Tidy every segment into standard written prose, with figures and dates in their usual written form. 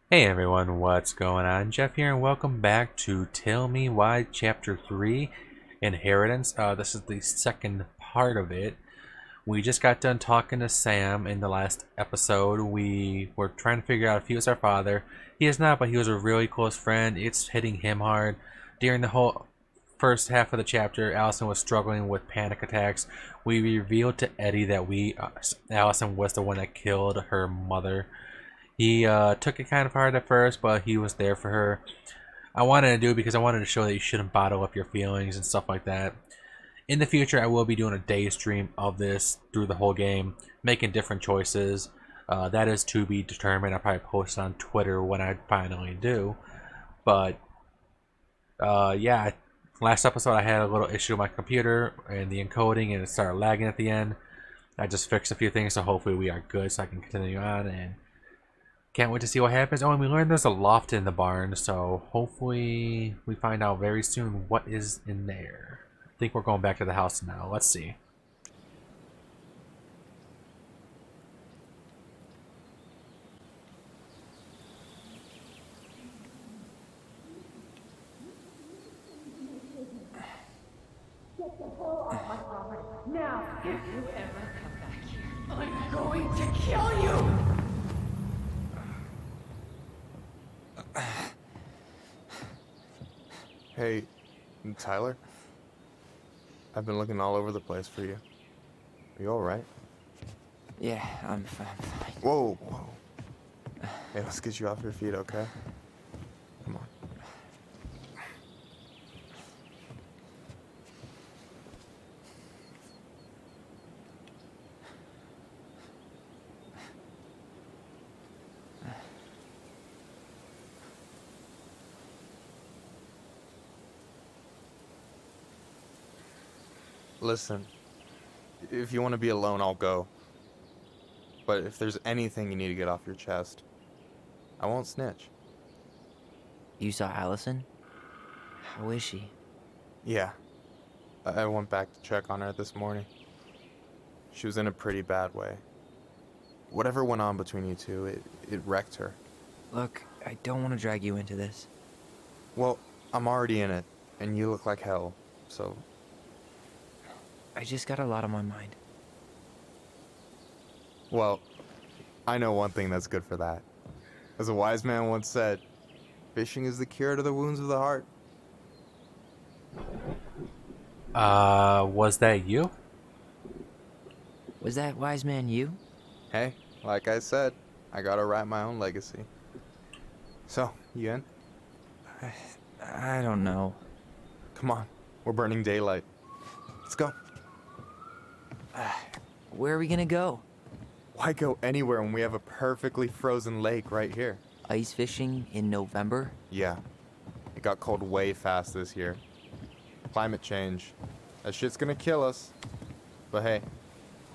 Hey everyone, what's going on? Jeff here, and welcome back to Tell Me Why Chapter 3 Inheritance. This is the second part of it. We just got done talking to Sam in the last episode. We were trying to figure out if he was our father. He is not, but he was a really close friend. It's hitting him hard. During the whole first half of the chapter, Alyson was struggling with panic attacks. We revealed to Eddie that Alyson was the one that killed her mother. He took it kind of hard at first, but he was there for her. I wanted to do it because I wanted to show that you shouldn't bottle up your feelings and stuff like that. In the future, I will be doing a day stream of this through the whole game, making different choices. That is to be determined. I'll probably post on Twitter when I finally do. But yeah, last episode I had a little issue with my computer and the encoding, and it started lagging at the end. I just fixed a few things, so hopefully we are good, so I can continue on. And can't wait to see what happens. Oh, and we learned there's a loft in the barn, so hopefully we find out very soon what is in there. I think we're going back to the house now. Let's see. Get the hell off my property now! If you ever come back here, I'm going to kill you! Hey, Tyler? I've been looking all over the place for you. Are you alright? Yeah, I'm fine. Whoa, whoa. Hey, let's get you off your feet, okay? Come on. Listen, if you want to be alone, I'll go. But if there's anything you need to get off your chest, I won't snitch. You saw Alyson? How is she? Yeah, I went back to check on her this morning. She was in a pretty bad way. Whatever went on between you two, it wrecked her. Look, I don't want to drag you into this. Well, I'm already in it, and you look like hell, so... I just got a lot on my mind. Well, I know one thing that's good for that. As a wise man once said, fishing is the cure to the wounds of the heart. Was that you? Was that wise man you? Hey, like I said, I gotta write my own legacy. So, you in? I don't know. Come on, we're burning daylight. Let's go. Where are we gonna go? Why go anywhere when we have a perfectly frozen lake right here? Ice fishing in November? Yeah, it got cold way fast this year. Climate change. That shit's gonna kill us. But hey,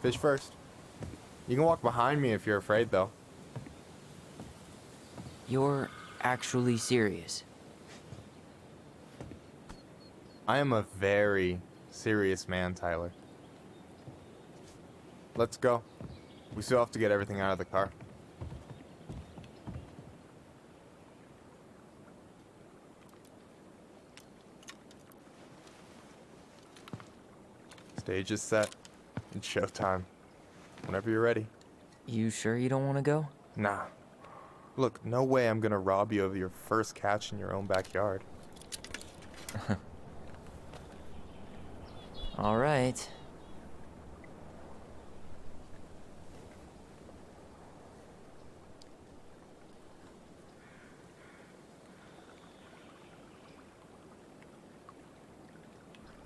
fish first. You can walk behind me if you're afraid, though. You're actually serious. I am a very serious man, Tyler. Let's go. We still have to get everything out of the car. Stage is set. It's showtime. Whenever you're ready. You sure you don't want to go? Nah. Look, no way I'm gonna rob you of your first catch in your own backyard. All right.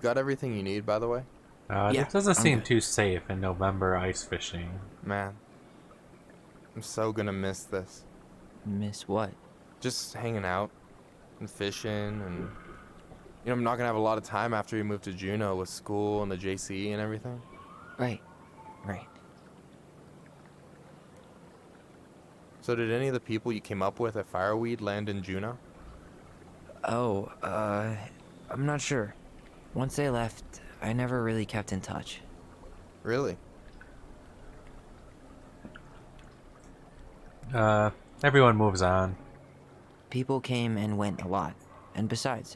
Got everything you need, by the way? Yeah, This doesn't I'm seem good. too safe in November ice fishing. Man, I'm so gonna miss this. Miss what? Just hanging out and fishing and... You know, I'm not gonna have a lot of time after we move to Juneau with school and the JC and everything. Right. So did any of the people you came up with at Fireweed land in Juneau? Oh, I'm not sure. Once they left, I never really kept in touch. Really? Everyone moves on. people came and went a lot. And besides,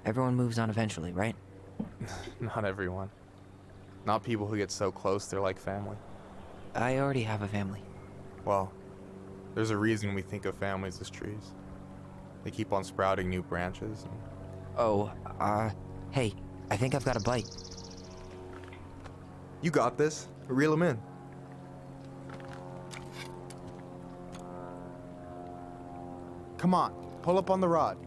everyone moves on eventually, right? Not everyone. Not people who get so close they're like family. I already have a family. Well, there's a reason we think of families as trees. They keep on sprouting new branches. And... Oh, hey, I think I've got a bite. You got this. Reel them in. Come on, pull up on the rod.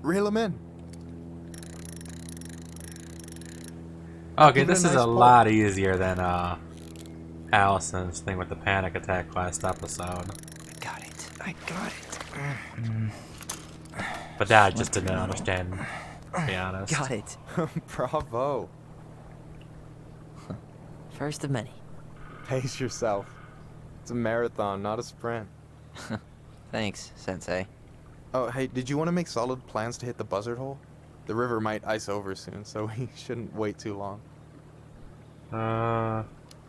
Reel them in. Okay, Give it a this is nice a pull. lot easier than Alyson's thing with the panic attack last episode. I got it. But Dad just didn't understand, to be honest. Got it. Bravo. First of many. Pace yourself. It's a marathon, not a sprint. Thanks, Sensei. Oh, hey, did you want to make solid plans to hit the buzzard hole? The river might ice over soon, so we shouldn't wait too long.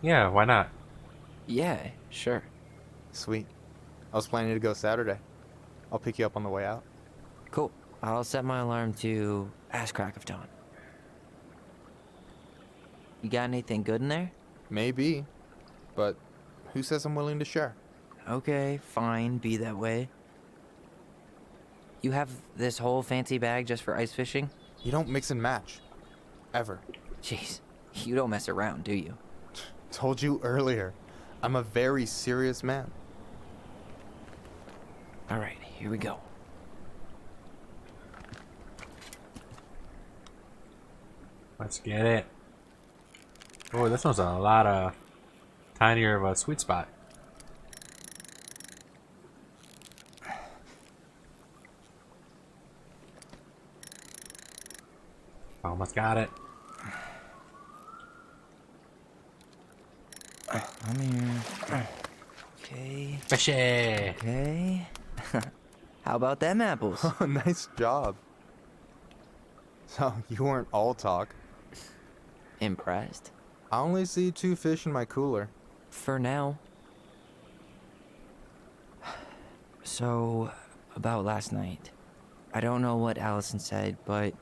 Yeah, why not? Yeah, sure. Sweet. I was planning to go Saturday. I'll pick you up on the way out. Cool. I'll set my alarm to ass crack of dawn. You got anything good in there? Maybe, but who says I'm willing to share? Okay, fine, be that way. You have this whole fancy bag just for ice fishing? You don't mix and match. Ever. Jeez, you don't mess around, do you? Told you earlier. I'm a very serious man. Alright, here we go. Let's get it. Oh, this one's a lot of tinier of a sweet spot. Almost got it. I'm here. Okay. Fishy! Okay. How about them apples? Nice job. So, you weren't all talk. Impressed? I only see 2 fish in my cooler. For now. So, about last night. I don't know what Alyson said, but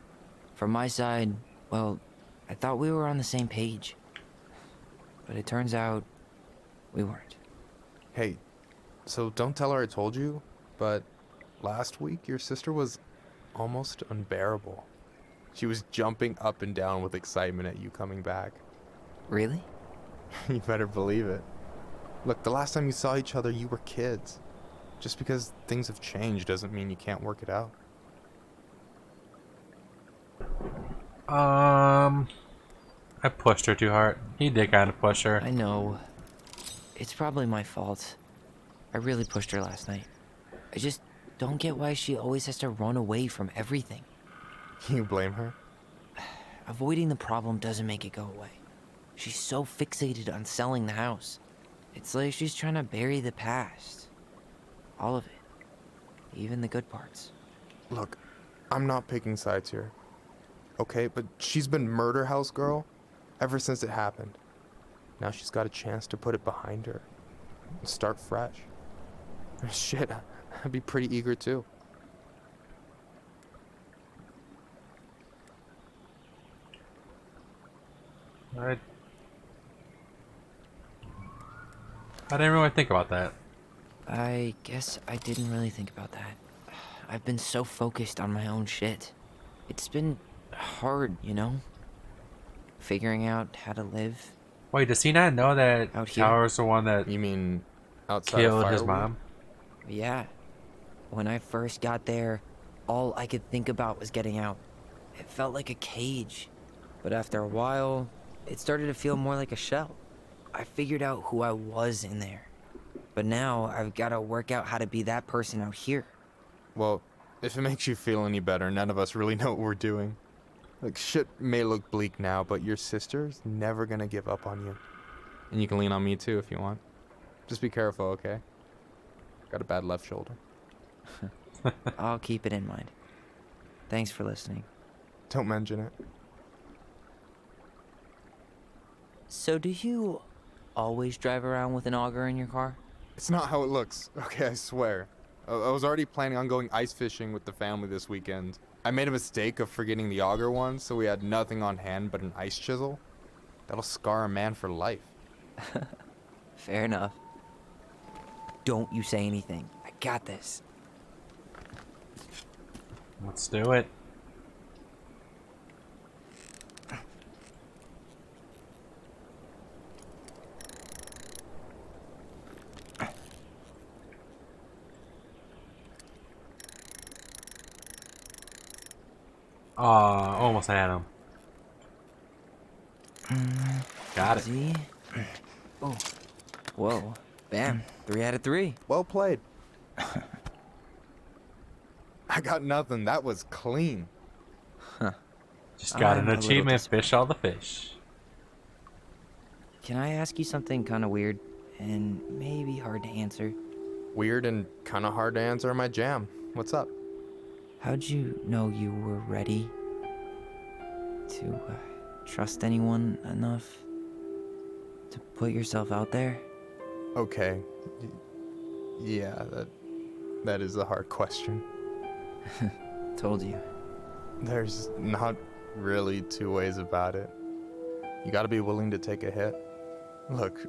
from my side, well, I thought we were on the same page. But it turns out we weren't. Hey, so don't tell her I told you, but last week your sister was almost unbearable. She was jumping up and down with excitement at you coming back. Really? You better believe it. Look, the last time you saw each other, you were kids. Just because things have changed doesn't mean you can't work it out. I pushed her too hard. He did kind of push her. I know. It's probably my fault. I really pushed her last night. I just don't get why she always has to run away from everything. You blame her? Avoiding the problem doesn't make it go away. She's so fixated on selling the house. It's like she's trying to bury the past. All of it. Even the good parts. Look, I'm not picking sides here. Okay, but she's been murder house girl ever since it happened. Now she's got a chance to put it behind her and start fresh. Shit, I'd be pretty eager too. I didn't really think about that. I guess I didn't really think about that. I've been so focused on my own shit. It's been hard, you know? Figuring out how to live. Wait, does he not know that Out here? Tyler's the one that You mean outside killed of his Fireweed? mom? Yeah. When I first got there, all I could think about was getting out. It felt like a cage. But after a while, it started to feel more like a shell. I figured out who I was in there. But now I've got to work out how to be that person out here. Well, if it makes you feel any better, none of us really know what we're doing. Like, shit may look bleak now, but your sister's never gonna give up on you. And you can lean on me too if you want. Just be careful, okay? Got a bad left shoulder. I'll keep it in mind. Thanks for listening. Don't mention it. So do you always drive around with an auger in your car? It's not how it looks. Okay, I swear. I was already planning on going ice fishing with the family this weekend. I made a mistake of forgetting the auger one, so we had nothing on hand but an ice chisel. That'll scar a man for life. Fair enough. Don't you say anything. I got this. Let's do it. Almost had him. Got it. See? Oh. Whoa. Bam. 3 out of 3. Well played. I got nothing. That was clean. Just got I'm an a little achievement. disappointed. Fish all the fish. Can I ask you something kind of weird and maybe hard to answer? Weird and kind of hard to answer my jam. What's up? How'd you know you were ready to trust anyone enough to put yourself out there? Okay. Yeah, that is a hard question. Told you. There's not really two ways about it. You gotta be willing to take a hit. Look,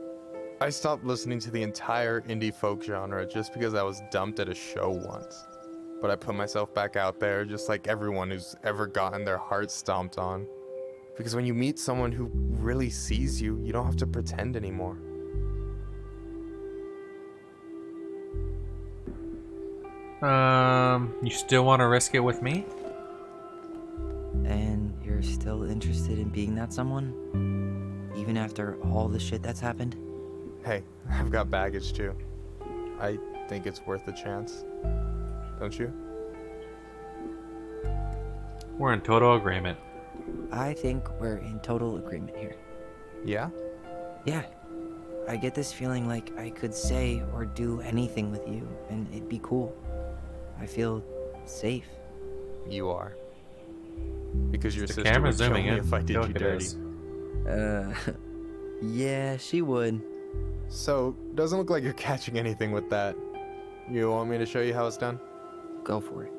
I stopped listening to the entire indie folk genre just because I was dumped at a show once. But I put myself back out there just like everyone who's ever gotten their heart stomped on. Because when you meet someone who really sees you, you don't have to pretend anymore. You still want to risk it with me? And you're still interested in being that someone? Even after all the shit that's happened? Hey, I've got baggage too. I think it's worth a chance. Don't you? We're in total agreement. I think we're in total agreement here. Yeah? Yeah. I get this feeling like I could say or do anything with you, and it'd be cool. I feel safe. You are. Because your The sister camera's would kill zooming me in. if I did Feel you like it dirty. is. Yeah, she would. So, doesn't look like you're catching anything with that. You want me to show you how it's done? Go for it.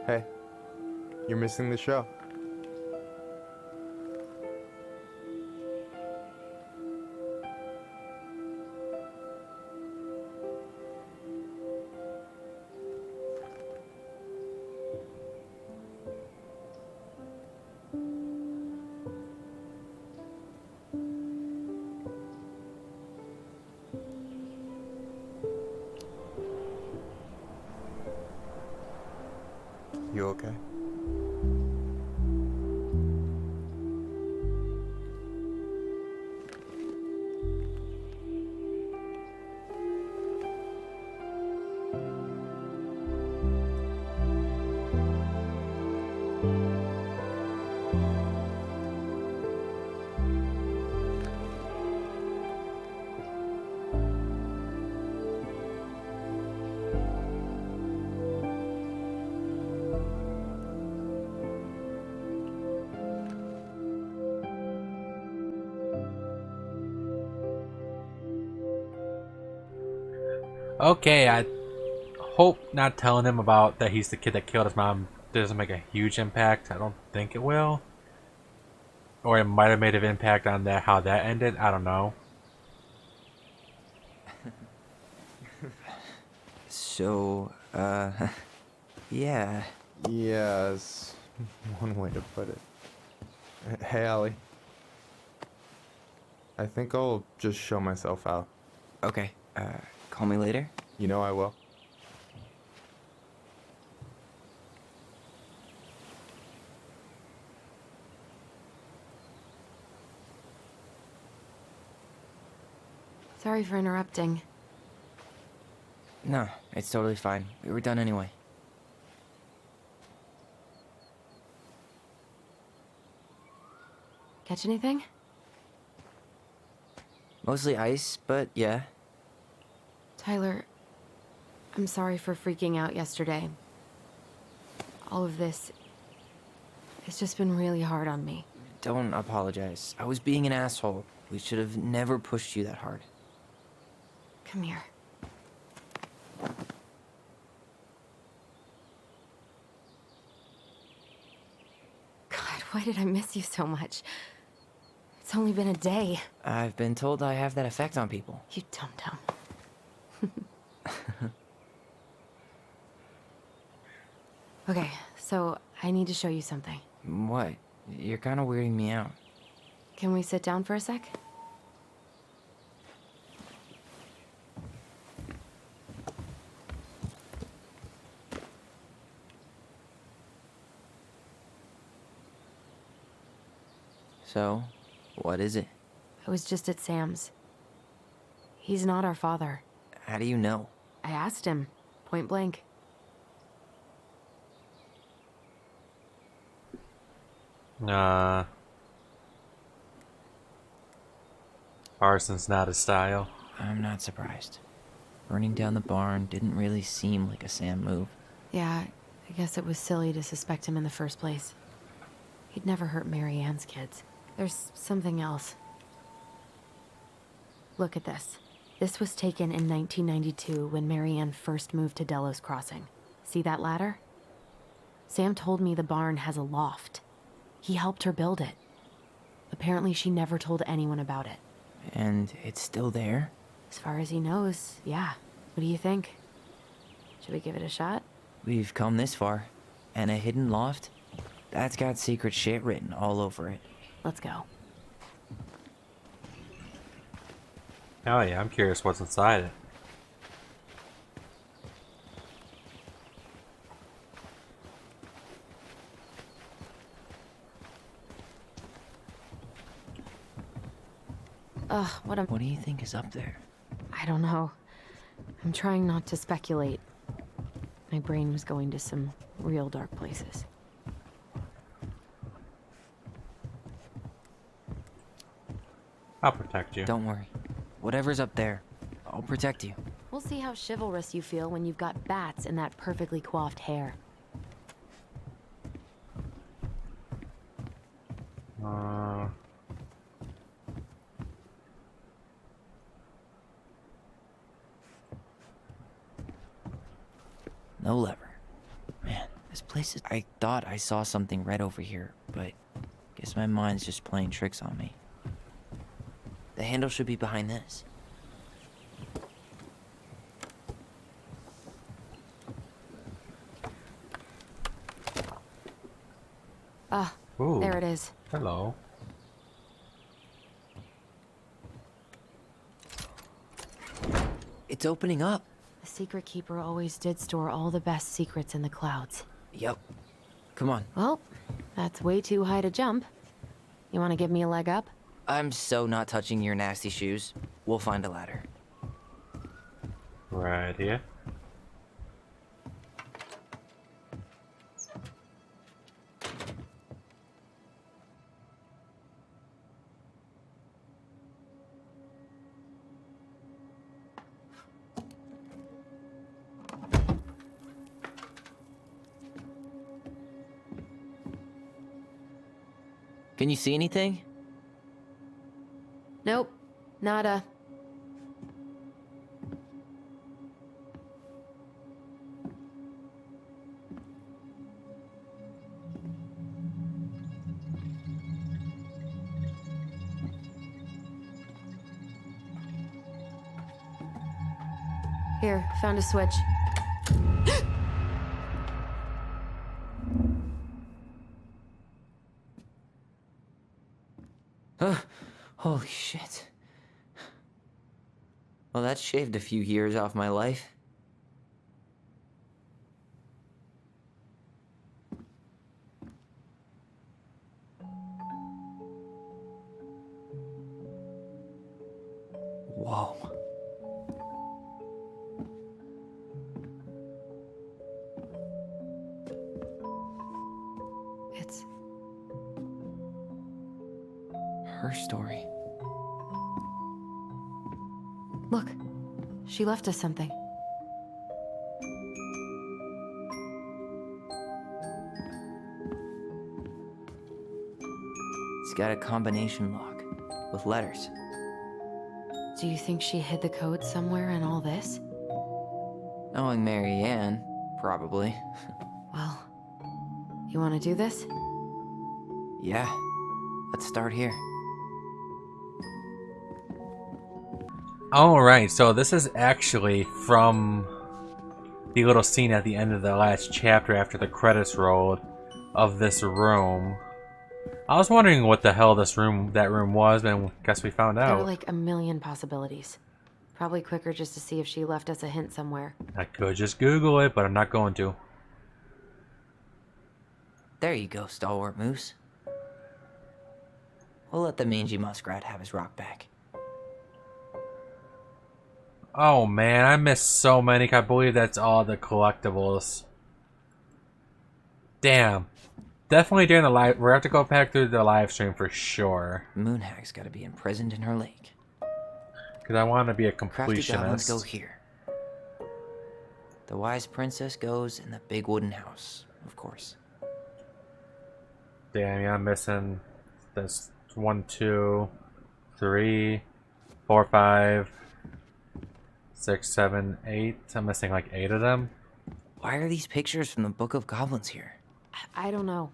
Hey, you're missing the show. You okay? Okay, I hope not telling him about that he's the kid that killed his mom doesn't make a huge impact. I don't think it will. Or it might have made an impact on that how that ended. I don't know. So, yeah. Yes, one way to put it. Hey, Allie. I think I'll just show myself out. Okay, call me later? You know I will. Sorry for interrupting. No, it's totally fine. We were done anyway. Catch anything? Mostly ice, but yeah. Tyler, I'm sorry for freaking out yesterday. All of this, it's just been really hard on me. Don't apologize. I was being an asshole. We should have never pushed you that hard. Come here. God, why did I miss you so much? It's only been a day. I've been told I have that effect on people. You dum-dum. Okay, so I need to show you something. What? You're kind of weirding me out. Can we sit down for a sec? So, what is it? I was just at Sam's. He's not our father. How do you know? I asked him, point blank. Arson's not his style. I'm not surprised. Burning down the barn didn't really seem like a Sam move. Yeah, I guess it was silly to suspect him in the first place. He'd never hurt Mary Ann's kids. There's something else. Look at this. This was taken in 1992 when Mary Ann first moved to Delos Crossing. See that ladder? Sam told me the barn has a loft. He helped her build it. Apparently she never told anyone about it. And it's still there? As far as he knows, yeah. What do you think? Should we give it a shot? We've come this far. And a hidden loft? That's got secret shit written all over it. Let's go. Oh yeah, I'm curious what's inside it. Ugh, What do you think is up there? I don't know. I'm trying not to speculate. My brain was going to some real dark places. I'll protect you. Don't worry. Whatever's up there, I'll protect you. We'll see how chivalrous you feel when you've got bats in that perfectly coiffed hair. No lever. Man, this place is... I thought I saw something red over here, but guess my mind's just playing tricks on me. The handle should be behind this. Ah, Ooh. there it is. Hello. It's opening up. The secret keeper always did store all the best secrets in the clouds. Yep. Come on. Well, that's way too high to jump. You want to give me a leg up? I'm so not touching your nasty shoes. We'll find a ladder. Right here. Can you see anything? Nope. Nada. Here, found a switch. Holy shit. Well, that shaved a few years off my life. Whoa. It's Her story. Look, She left us something. It's got a combination lock with letters. Do you think she hid the code somewhere in all this? Knowing Mary Ann, probably. Well, you want to do this? Yeah, let's start here. Alright, so this is actually from the little scene at the end of the last chapter after the credits rolled of this room. I was wondering what the hell that room was, and guess we found There are out. like a million possibilities. Probably quicker just to see if she left us a hint somewhere. I could just Google it, but I'm not going to. There you go, stalwart moose. We'll let the mangy muskrat have his rock back. Oh man, I missed so many. I believe that's all the collectibles. Damn. Definitely during the live. We're gonna have to go back through the live stream for sure. Moonhag's gotta be imprisoned in her lake. Because I want to be a Crafty goblins go completionist. here. The wise princess goes in the big wooden house, of course. Damn, yeah, I'm missing this 1, 2, 3, 4, 5, 6, 7, 8. I'm missing like 8 of them. Why are these pictures from the Book of Goblins here? I don't know.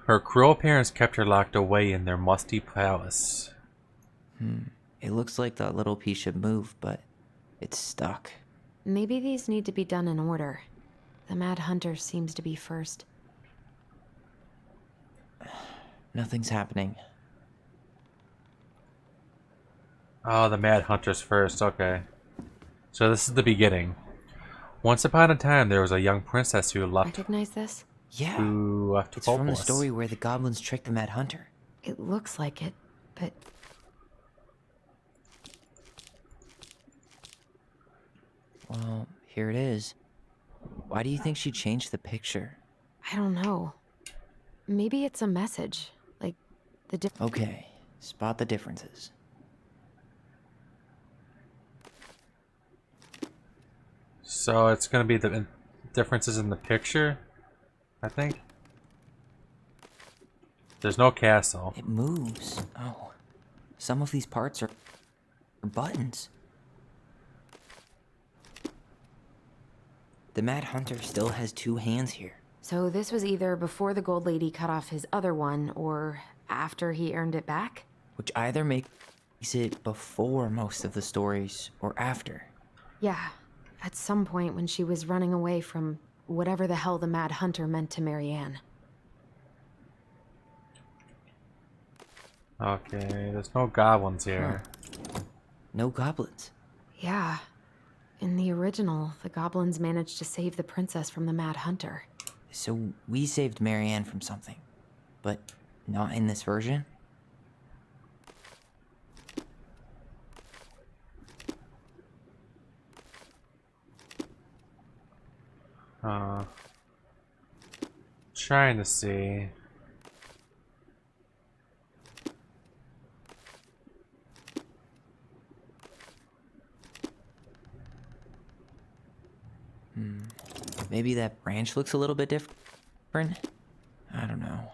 Her cruel parents kept her locked away in their musty palace. It looks like that little piece should move, but it's stuck. Maybe these need to be done in order. The Mad Hunter seems to be first. Nothing's happening. Oh, the Mad Hunter's first, okay. So this is the beginning. Once upon a time, there was a young princess who left Recognize this? Yeah, to it's from the Hopeless. story where the goblins tricked the Mad Hunter. It looks like it, but Well, here it is. Why do you think she changed the picture? I don't know. Maybe it's a message. Like, Okay, spot the differences. So it's gonna be the differences in the picture, I think. There's no castle. It moves. Oh, some of these parts are buttons. The Mad Hunter still has 2 hands here. So this was either before the Gold Lady cut off his other one, or after he earned it back? Which either makes it before most of the stories or after. Yeah, at some point when she was running away from whatever the hell the Mad Hunter meant to Marianne. Okay, there's no goblins here. No goblins. Yeah. In the original, the goblins managed to save the princess from the Mad Hunter. So we saved Marianne from something, but not in this version? Trying to see. Maybe that branch looks a little bit different? I don't know.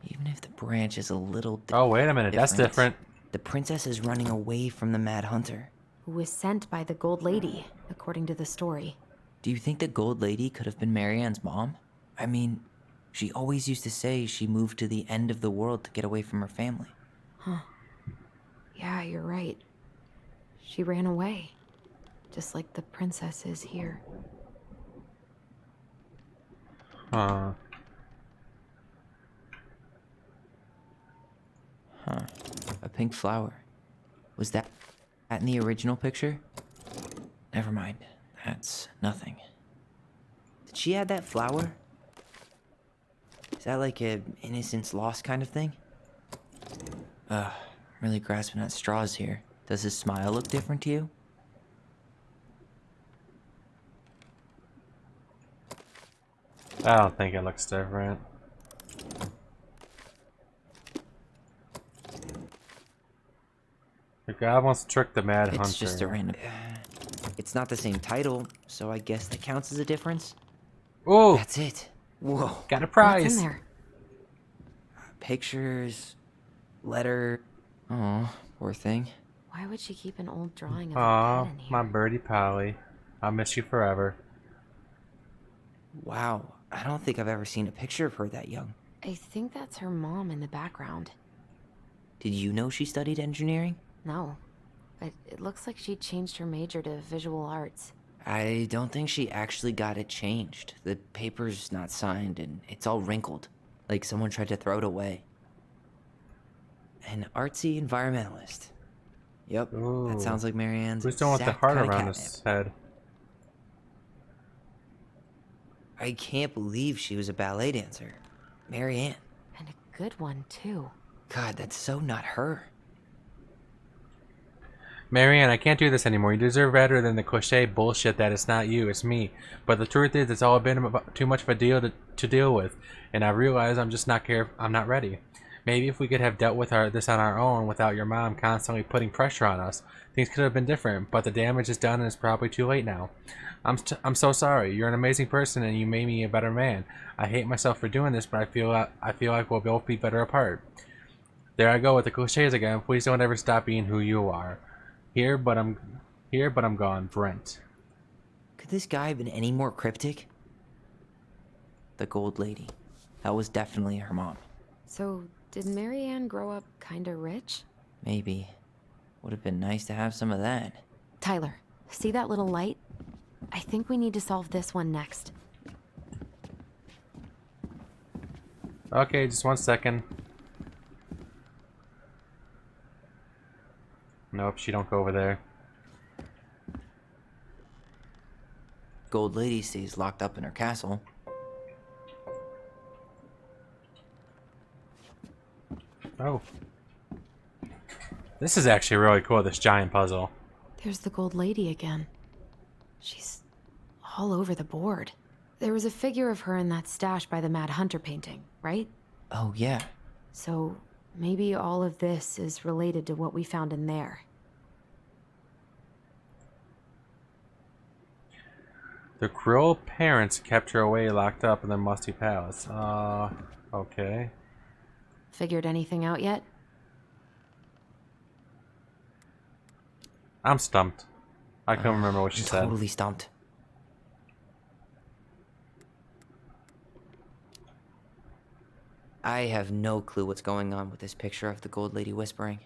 Even if the branch is a little Oh, wait a minute, that's different. The princess is running away from the Mad Hunter. Who was sent by the Gold Lady, according to the story. Do you think the Gold Lady could have been Marianne's mom? I mean, she always used to say she moved to the end of the world to get away from her family. Yeah, you're right. She ran away. Just like the princess is here. Huh. A pink flower. Was that in the original picture? Never mind. That's nothing. Did she add that flower? Is that like a innocence lost kind of thing? I'm really grasping at straws here. Does his smile look different to you? I don't think it looks different. The guy wants to trick the Mad Hunter. It's just a random. It's not the same title, so I guess that counts as a difference. Oh, That's it. Whoa. got a What's prize. in there? Pictures, letter. Oh, poor thing. Why would she keep an old drawing of a Aw, pet in here? my birdie Polly. I'll miss you forever. Wow, I don't think I've ever seen a picture of her that young. I think that's her mom in the background. Did you know she studied engineering? No, but it looks like she changed her major to visual arts. I don't think she actually got it changed. The paper's not signed and it's all wrinkled, like someone tried to throw it away. An artsy environmentalist. Yep, Ooh. that sounds like Marianne's. Who's doing with the exact heart kinda around catnip. his head? I can't believe she was a ballet dancer. Marianne. And a good one, too. God, that's so not her. Marianne, I can't do this anymore. You deserve better than the cliche bullshit that it's not you, it's me. But the truth is, it's all been too much of a deal to deal with, and I realize I'm just not I'm not ready. Maybe if we could have dealt with this on our own without your mom constantly putting pressure on us, things could have been different. But the damage is done, and it's probably too late now. I'm so sorry. You're an amazing person, and you made me a better man. I hate myself for doing this, but I feel like we'll both be better apart. There I go with the cliches again. Please don't ever stop being who you are. Here, but I'm gone, Brent. Could this guy have been any more cryptic? The gold lady. That was definitely her mom. So, did Marianne grow up kinda rich? Maybe. Would have been nice to have some of that. Tyler, see that little light? I think we need to solve this one next. Okay, just 1 second. Nope, she don't go over there. Gold lady stays locked up in her castle. Oh. This is actually really cool, this giant puzzle. There's the gold lady again. She's all over the board. There was a figure of her in that stash by the Mad Hunter painting, right? Oh, yeah. So maybe all of this is related to what we found in there. The cruel parents kept her away locked up in the musty palace. Okay. Figured anything out yet? I'm stumped. I couldn't remember what she I'm said. totally stumped. I have no clue what's going on with this picture of the gold lady whispering.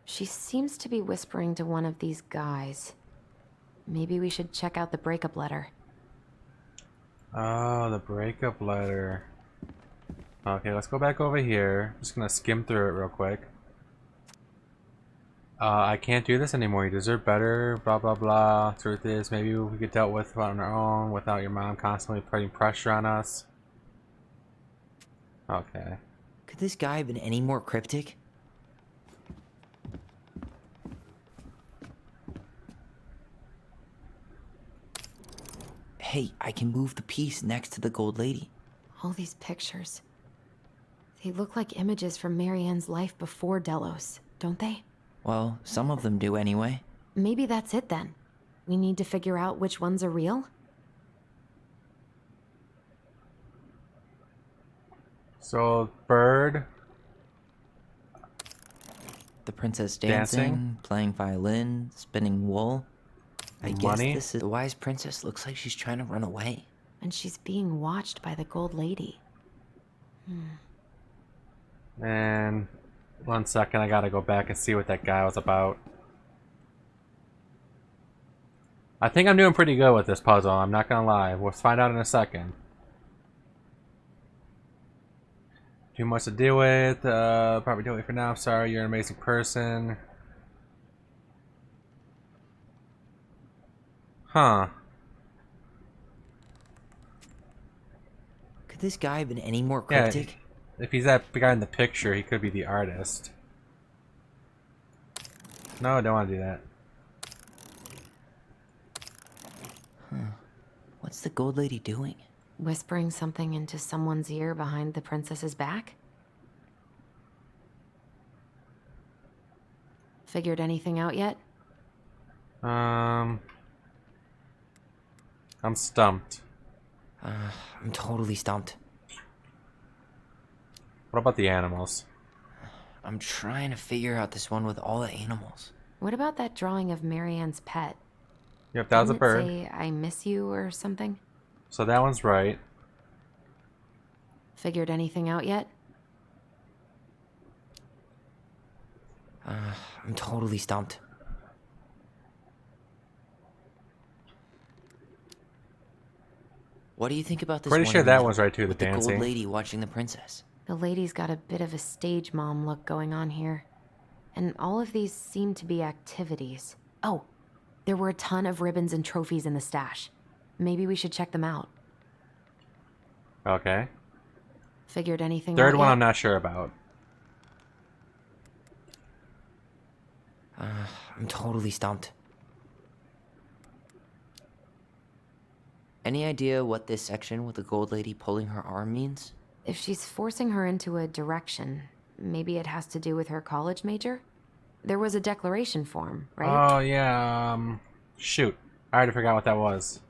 She seems to be whispering to one of these guys. Maybe we should check out the breakup letter. Oh, the breakup letter. Okay, let's go back over here. Just gonna skim through it real quick. I can't do this anymore. You deserve better. Blah blah blah. Truth is, maybe we get dealt with on our own without your mom constantly putting pressure on us. Okay. Could this guy have been any more cryptic? Hey, I can move the piece next to the gold lady. All these pictures. They look like images from Marianne's life before Delos, don't they? Well, some of them do anyway. Maybe that's it then. We need to figure out which ones are real? So, bird. The princess Dancing? dancing, playing violin, spinning wool. I guess Money? this is the wise princess looks like she's trying to run away. And she's being watched by the gold lady. And 1 second, I gotta go back and see what that guy was about. I think I'm doing pretty good with this puzzle, I'm not gonna lie. We'll find out in a second. Too much to deal with, probably deal with it for now. Sorry, you're an amazing person. Huh. Could this guy have been any more Yeah, cryptic? if he's that guy in the picture, he could be the artist. No, I don't want to do that. What's the gold lady doing? Whispering something into someone's ear behind the princess's back? Figured anything out yet? I'm stumped. I'm totally stumped. What about the animals? I'm trying to figure out this one with all the animals. What about that drawing of Marianne's pet? Yep, that was a Didn't it bird. say, I miss you or something? So that one's right. Figured anything out yet? I'm totally stumped. What do you think about this Pretty one sure in the that middle, one's right too, the with the gold dancing. lady watching the princess? The lady's got a bit of a stage mom look going on here. And all of these seem to be activities. Oh, there were a ton of ribbons and trophies in the stash. Maybe we should check them out. Okay. Figured anything Third out one yet? I'm not sure about. I'm totally stumped. Any idea what this section with the gold lady pulling her arm means? If she's forcing her into a direction, maybe it has to do with her college major? There was a declaration form, right? Oh yeah, shoot. I already forgot what that was.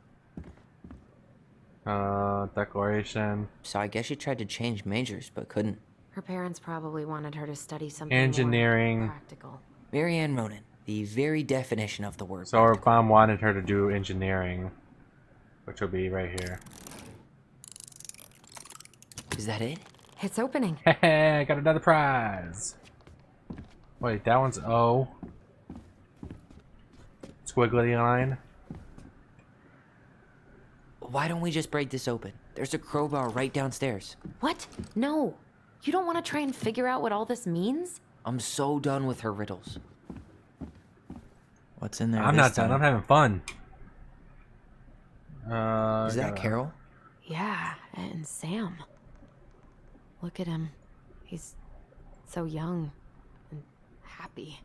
Declaration. So I guess she tried to change majors, but couldn't. Her parents probably wanted her to study something Engineering. more practical. Marianne Ronan, the very definition of the word So her practical. mom wanted her to do engineering, which will be right here. Is that it? It's opening. Hey, I got another prize. Wait, that one's O. Squiggly line. Why don't we just break this open? There's a crowbar right downstairs. What? No. You don't want to try and figure out what all this means? I'm so done with her riddles. What's in there? I'm this not done. time? I'm having fun. Is that gotta- Carol? Yeah, and Sam. Look at him. He's so young and happy.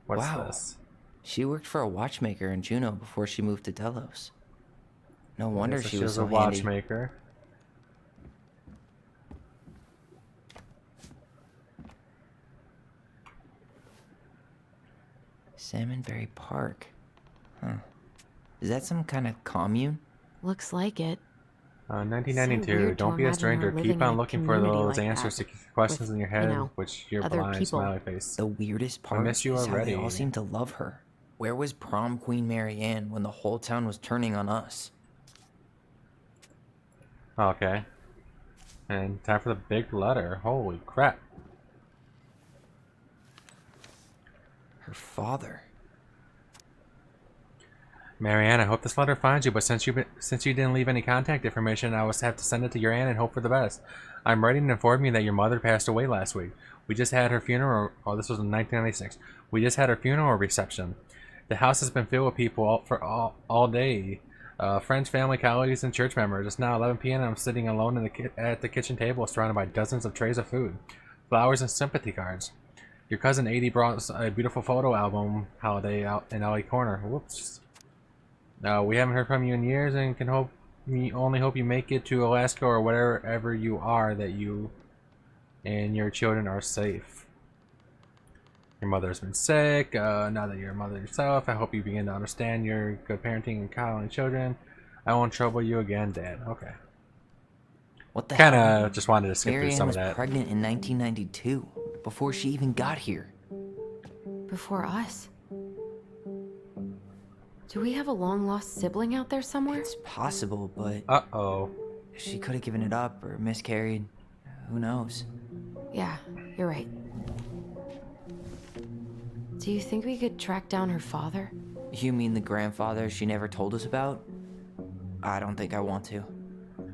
What's Wow. this? She worked for a watchmaker in Juneau before she moved to Delos. No wonder Okay, so she was so a handy. watchmaker. Salmonberry Park. Huh. Is that some kind of commune? Looks like it. 1992. weird to Don't be a imagine her stranger. living Keep in on a looking for community those like answers that, to questions with, in your head, know, which you're other blind. people. Smiley face. The weirdest part miss you is how they all already. seem to love her. Where was prom queen Marianne when the whole town was turning on us? Okay. And time for the big letter. Holy crap. Her father. Marianne, I hope this letter finds you, but since you didn't leave any contact information, I will have to send it to your aunt and hope for the best. I'm writing to inform you that your mother passed away last week. We just had her funeral. Oh, this was in 1996. We just had her funeral reception. The house has been filled with people all day. Friends, family, colleagues, and church members. It's now 11 p.m. and I'm sitting alone at the kitchen table surrounded by dozens of trays of food, flowers, and sympathy cards. Your cousin Adie brought us a beautiful photo album holiday out in LA Corner. Whoops. We haven't heard from you in years and only hope you make it to Alaska or wherever you are, that you and your children are safe. Your mother's been sick. Now that you're a mother yourself, I hope you begin to understand your good parenting and coddling children. I won't trouble you again, Dad. Okay. What the hell? Kinda just wanted to skip through Marianne some was of that. pregnant in 1992, before she even got here. Before us. Do we have a long-lost sibling out there somewhere? It's possible, but Uh-oh. she could have given it up or miscarried. Who knows? Yeah, you're right. Do you think we could track down her father? You mean the grandfather she never told us about? I don't think I want to.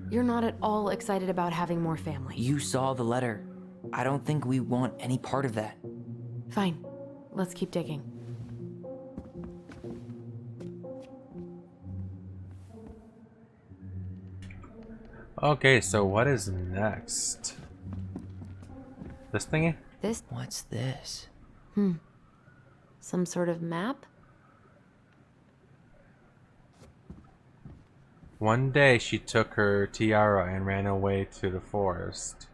You're not at all excited about having more family. You saw the letter. I don't think we want any part of that. Fine. Let's keep digging. Okay, so what is next? This thingy? This? What's this? Some sort of map? One day she took her tiara and ran away to the forest.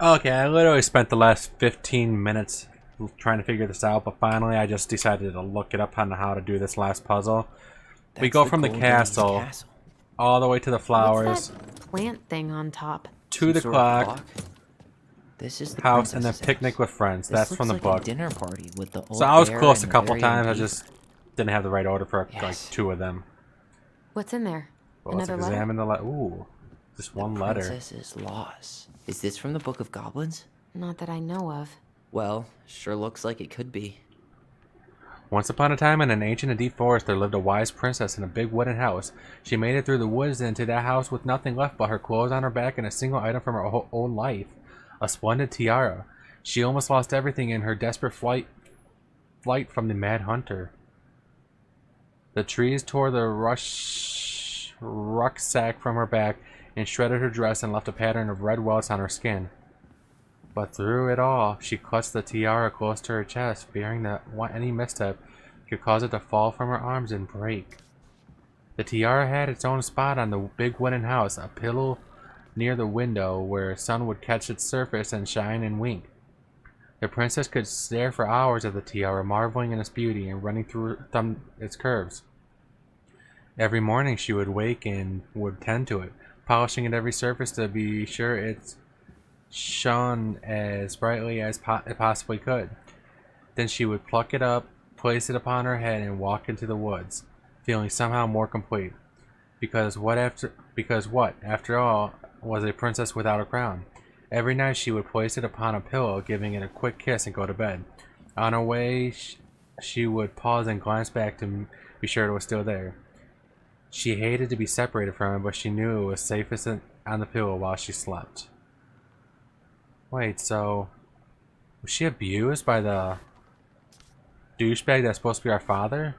Okay, I literally spent the last 15 minutes trying to figure this out, but finally I just decided to look it up on how to do this last puzzle. We That's go from the gold lady's castle all the way to the What's flowers, that plant thing on top? to Some the sort of clock, This is the house, and then princess's picnic house. with friends. This That's looks from the like book. a dinner party with the old So I was bear close a and the couple very young times. I beef. just didn't have the right order for like Yes. 2 of them. What's in there? Well, let's Another letter? examine the letter. Ooh, just one letter. Princess's Laws. Is this from the Book of Goblins? Not that I know of. Well, sure looks like it could be. Once upon a time, in an ancient and deep forest, there lived a wise princess in a big wooden house. She made it through the woods and into that house with nothing left but her clothes on her back and a single item from her own life, a splendid tiara. She almost lost everything in her desperate flight from the mad hunter. The trees tore the rucksack from her back and shredded her dress and left a pattern of red welts on her skin. But through it all, she clutched the tiara close to her chest, fearing that any misstep could cause it to fall from her arms and break. The tiara had its own spot on the big wooden house, a pillow near the window where sun would catch its surface and shine and wink. The princess could stare for hours at the tiara, marveling in its beauty and running through its curves. Every morning she would wake and would tend to it, polishing at every surface to be sure it shone as brightly as it possibly could. Then she would pluck it up, place it upon her head, and walk into the woods, feeling somehow more complete. Because what, after all, was a princess without a crown? Every night she would place it upon a pillow, giving it a quick kiss, and go to bed. On her way, she would pause and glance back to be sure it was still there. She hated to be separated from it, but she knew it was safest on the pillow while she slept. Wait, so was she abused by the douchebag that's supposed to be our father?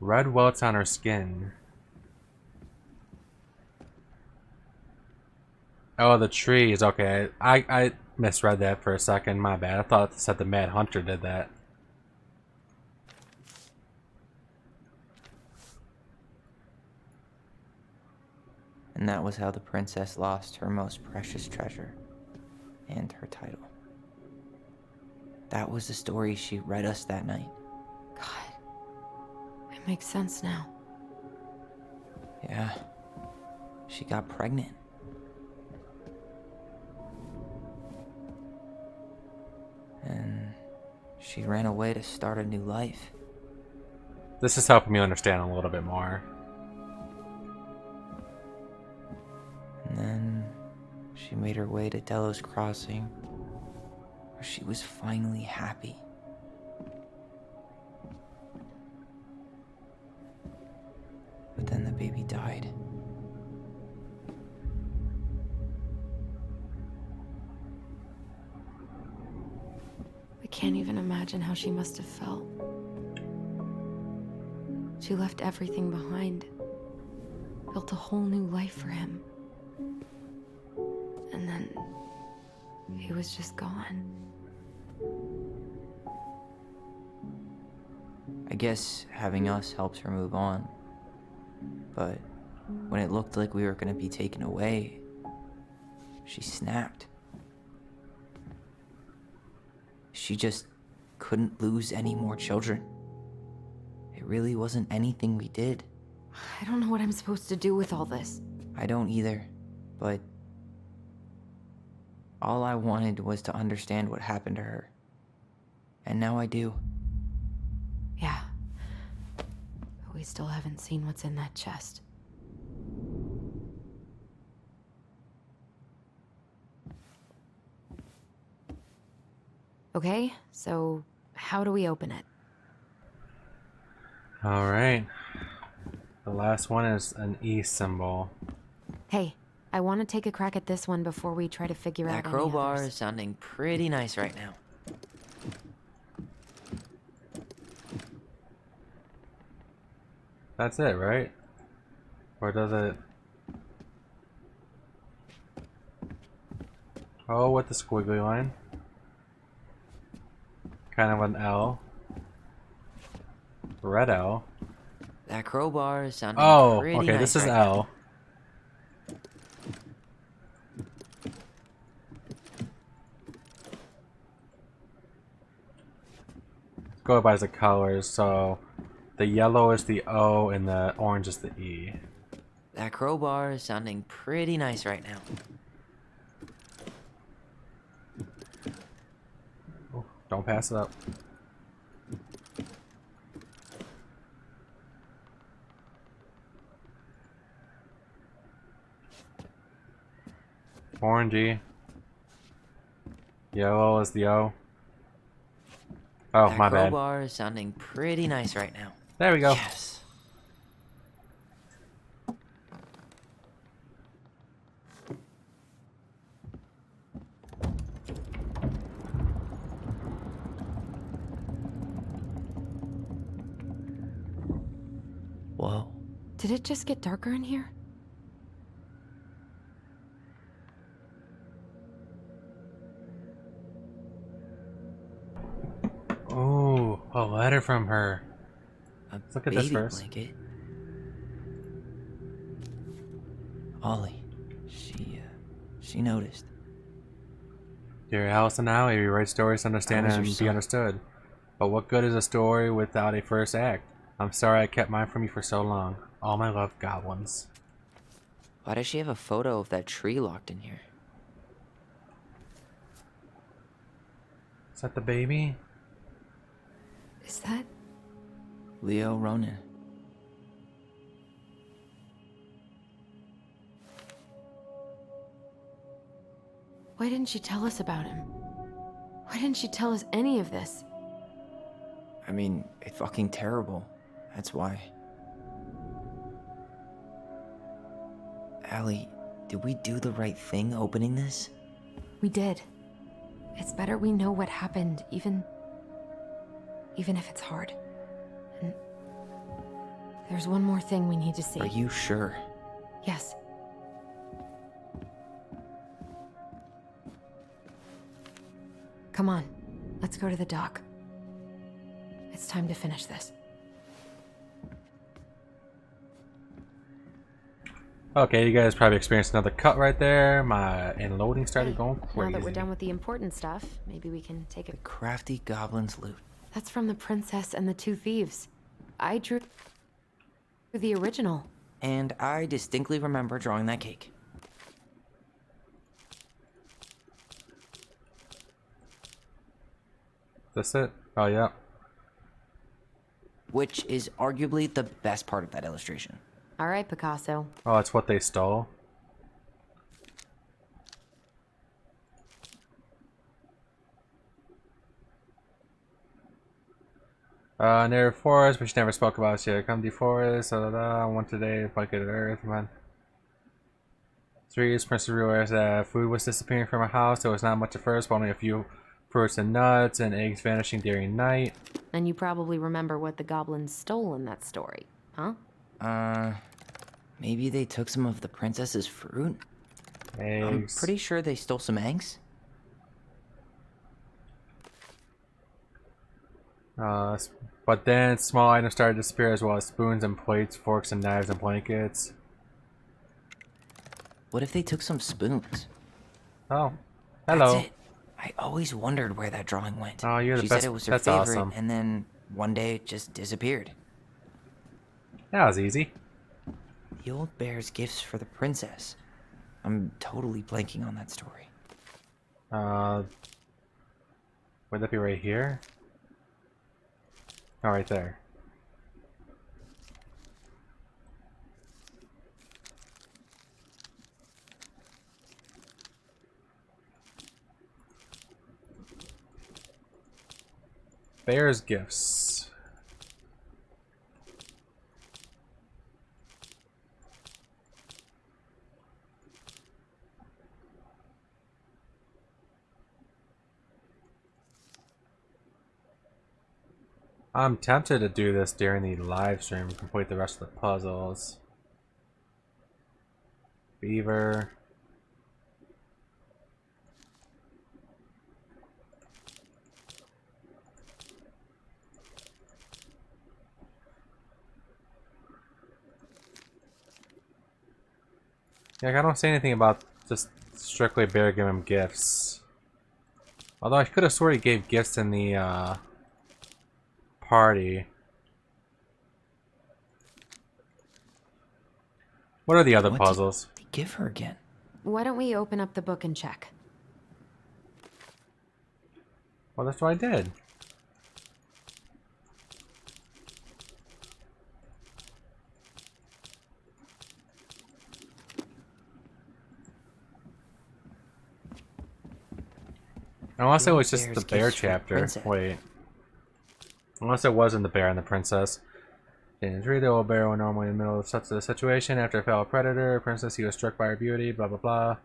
Red welts on her skin. Oh, the trees. Okay, I misread that for a second. My bad. I thought it said the Mad Hunter did that. And that was how the princess lost her most precious treasure and her title. That was the story she read us that night. God. It makes sense now. Yeah. She got pregnant. And she ran away to start a new life. This is helping me understand a little bit more. And then she made her way to Delos Crossing, where she was finally happy. But then the baby died. I can't even imagine how she must have felt. She left everything behind, built a whole new life for him. And then he was just gone. I guess having us helped her move on. But when it looked like we were going to be taken away, she snapped. She just couldn't lose any more children. It really wasn't anything we did. I don't know what I'm supposed to do with all this. I don't either, but all I wanted was to understand what happened to her. And now I do. Yeah. But we still haven't seen what's in that chest. Okay, so how do we open it? Alright. The last one is an E symbol. Hey, I want to take a crack at this one before we try to figure That out any crowbar others. is sounding pretty nice right now. That's it, right? Or does it... Oh, with the squiggly line. Kind of an L. Red L. That crowbar is sounding Oh, pretty okay, nice this is right now. L. go by the colors. So the yellow is the O and the orange is the E. That crowbar is sounding pretty nice right now. Oh, don't pass it up. Orangey. Yellow is the O. Oh, That my bad. crowbar is sounding pretty nice right now. There we go. Yes. Whoa. Did it just get darker in here? Oh, a letter from her. A Look at this baby first. blanket. Ollie, she noticed. Dear Alyson and Allie, you write stories to understand How was your and be son? understood. But what good is a story without a first act? I'm sorry I kept mine from you for so long. All my love, goblins. Why does she have a photo of that tree locked in here? Is that the baby? Is that... Leo Ronan. Why didn't she tell us about him? Why didn't she tell us any of this? I mean, it's fucking terrible. That's why. Allie, did we do the right thing opening this? We did. It's better we know what happened, even if it's hard. And there's one more thing we need to see. Are you sure? Yes. Come on, let's go to the dock. It's time to finish this. Okay, you guys probably experienced another cut right there. And loading started going crazy. Now that we're done with the important stuff, maybe we can take a... Crafty goblin's loot. That's from The Princess and the Two Thieves. I drew the original. And I distinctly remember drawing that cake. Is this it? Oh, yeah. Which is arguably the best part of that illustration. All right, Picasso. Oh, that's what they stole. Near forest, which never spoke about yet. Come to forest, one today, bucket of earth, man. Trees, Prince realized that food was disappearing from her house. There was not much at first, but only a few fruits and nuts, and eggs vanishing during night. And you probably remember what the goblins stole in that story, huh? Maybe they took some of the princess's fruit? I'm Eggs. pretty sure they stole some eggs. But then small items started to disappear as well as spoons and plates, forks and knives and blankets. What if they took some spoons? Oh, hello. That's it. I always wondered where that drawing went. Oh, you're the she best. said it was her That's favorite, awesome. and then one day it just disappeared. That was easy. The old bear's gifts for the princess. I'm totally blanking on that story. Would that be right here? Oh, right there. Bear's gifts. I'm tempted to do this during the live stream and complete the rest of the puzzles. Beaver. Yeah, I don't say anything about just strictly Bear giving him gifts. Although I could have sworn he gave gifts in the party. What are the other What puzzles? did they give her again? Why don't we open up the book and check? Well, that's what I did. Unless it was just the Bear's bear gifts for the chapter. princess. Wait. Unless it wasn't the bear and the princess. Didn't read the old bear were normally in the middle of such a situation after a fellow predator. Princess, he was struck by her beauty, blah blah blah.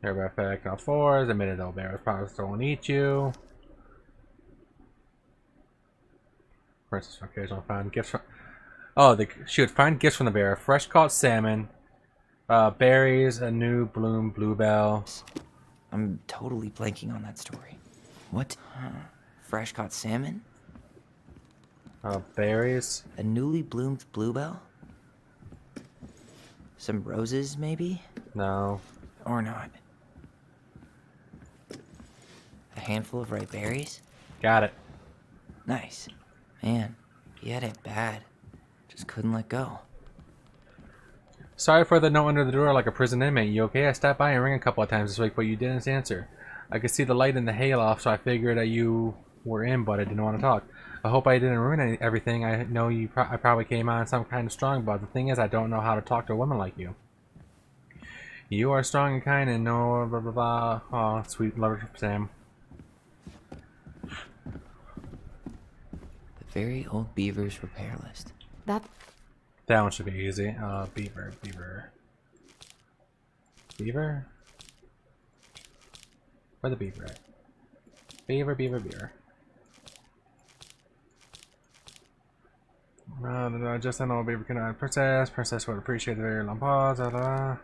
Her bear effect on all fours, admitted the old bear was probably still to eat you. Princess occasionally found gifts from. Oh, she would find gifts from the bear: fresh caught salmon, berries, a new bloom bluebell. I'm totally blanking on that story. What? Fresh caught salmon? Berries. A newly bloomed bluebell? Some roses, maybe? No. Or not? A handful of ripe berries? Got it. Nice. Man, he had it bad. Just couldn't let go. Sorry for the note under the door like a prison inmate. You okay? I stopped by and rang a couple of times this week, but you didn't answer. I could see the light in the hayloft, so I figured that you were in, but I didn't want to talk. I hope I didn't ruin everything. I know I probably came on some kind of strong, but the thing is, I don't know how to talk to a woman like you. You are strong and kind and no blah blah blah. Oh, sweet lover Sam. The very old beaver's repair list. That That one should be easy. Beaver. Where the beaver at? Beaver. No, just an old beaver can princess. Princess would appreciate the very long pause. The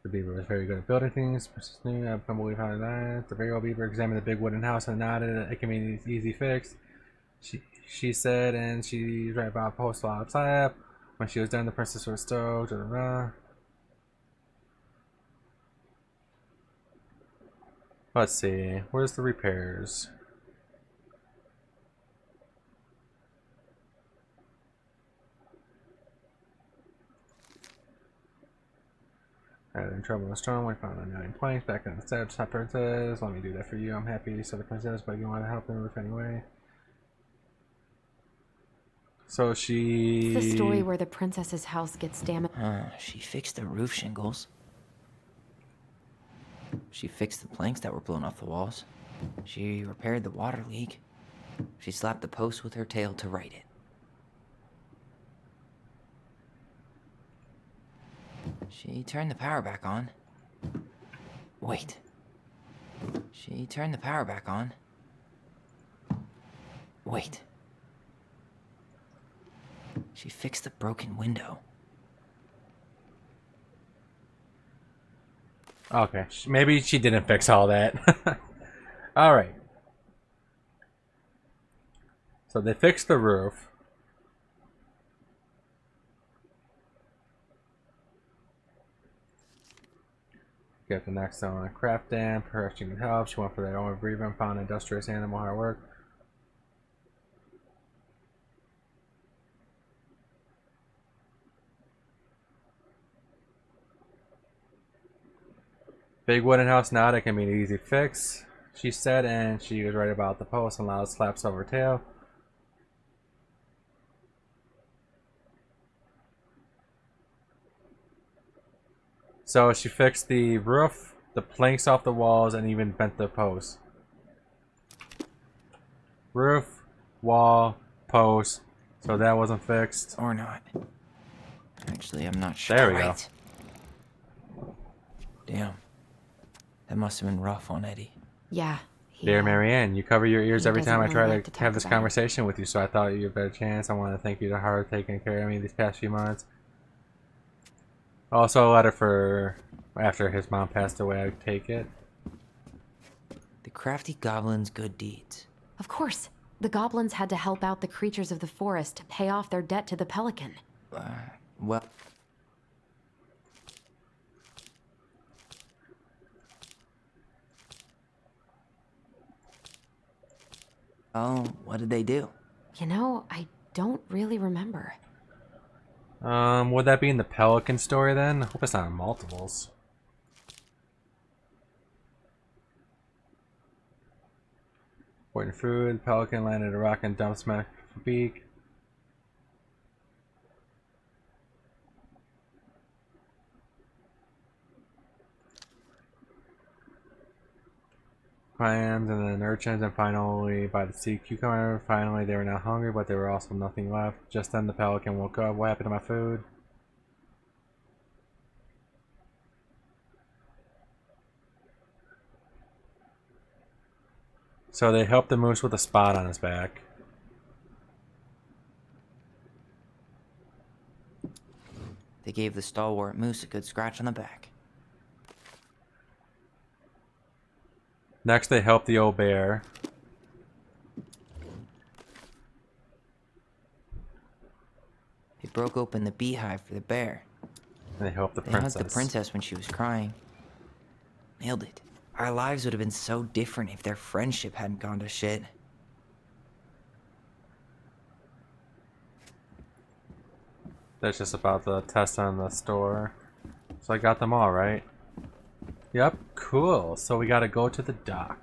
beaver was very good at building things. Princess knew. I can't believe how that. The very old beaver examined the big wooden house and nodded. It can be an easy fix. She said, and she right about post outside. When she was done, the princess was stoked. Let's see. Where's the repairs? In trouble with storm, we found a 9 planks back in the steps. Top princess, let me do that for you. I'm happy, said the princess, but you want to help the roof anyway. So she. it's the story where the princess's house gets damaged. She fixed the roof shingles. She fixed the planks that were blown off the walls. She repaired the water leak. She slapped the post with her tail to right it. She turned the power back on. Wait. She turned the power back on. Wait. She fixed the broken window. Okay, maybe she didn't fix all that. Alright. So they fixed the roof. Get the next on a craft dam. Perhaps she can help. She went for that only breathing. Found an industrious animal hard work. Big wooden house now that can be an easy fix, she said, and she was right about the post and loud slaps over her tail. So she fixed the roof, the planks off the walls, and even bent the post. Roof, wall, post. So that wasn't fixed. Or not. Actually, I'm not sure. There we go. Right. Damn. That must have been rough on Eddie. Yeah. Dear Marianne, you cover your ears he every time I doesn't try really to like to have talk this about it. conversation with you, so I thought you had a better chance. I want to thank you to her for taking care of me these past few months. Also, a letter for after his mom passed away, I take it. The crafty goblin's good deeds. Of course. The goblins had to help out the creatures of the forest to pay off their debt to the pelican. Well, Oh, what did they do? You know, I don't really remember. Would that be in the Pelican story then? I hope it's not in multiples. Important food, Pelican landed a rock and dump smack for beak. Clams and then urchins, and finally by the sea cucumber. Finally, they were not hungry, but there were also nothing left. Just then, the pelican woke up. What happened to my food? So they helped the moose with a spot on his back. They gave the stalwart moose a good scratch on the back. Next, they helped the old bear. They broke open the beehive for the bear. And they helped the They princess. hugged the princess when she was crying. Nailed it. Our lives would have been so different if their friendship hadn't gone to shit. That's just about the test on the store. So I got them all, right? Yep, cool. So we gotta go to the dock.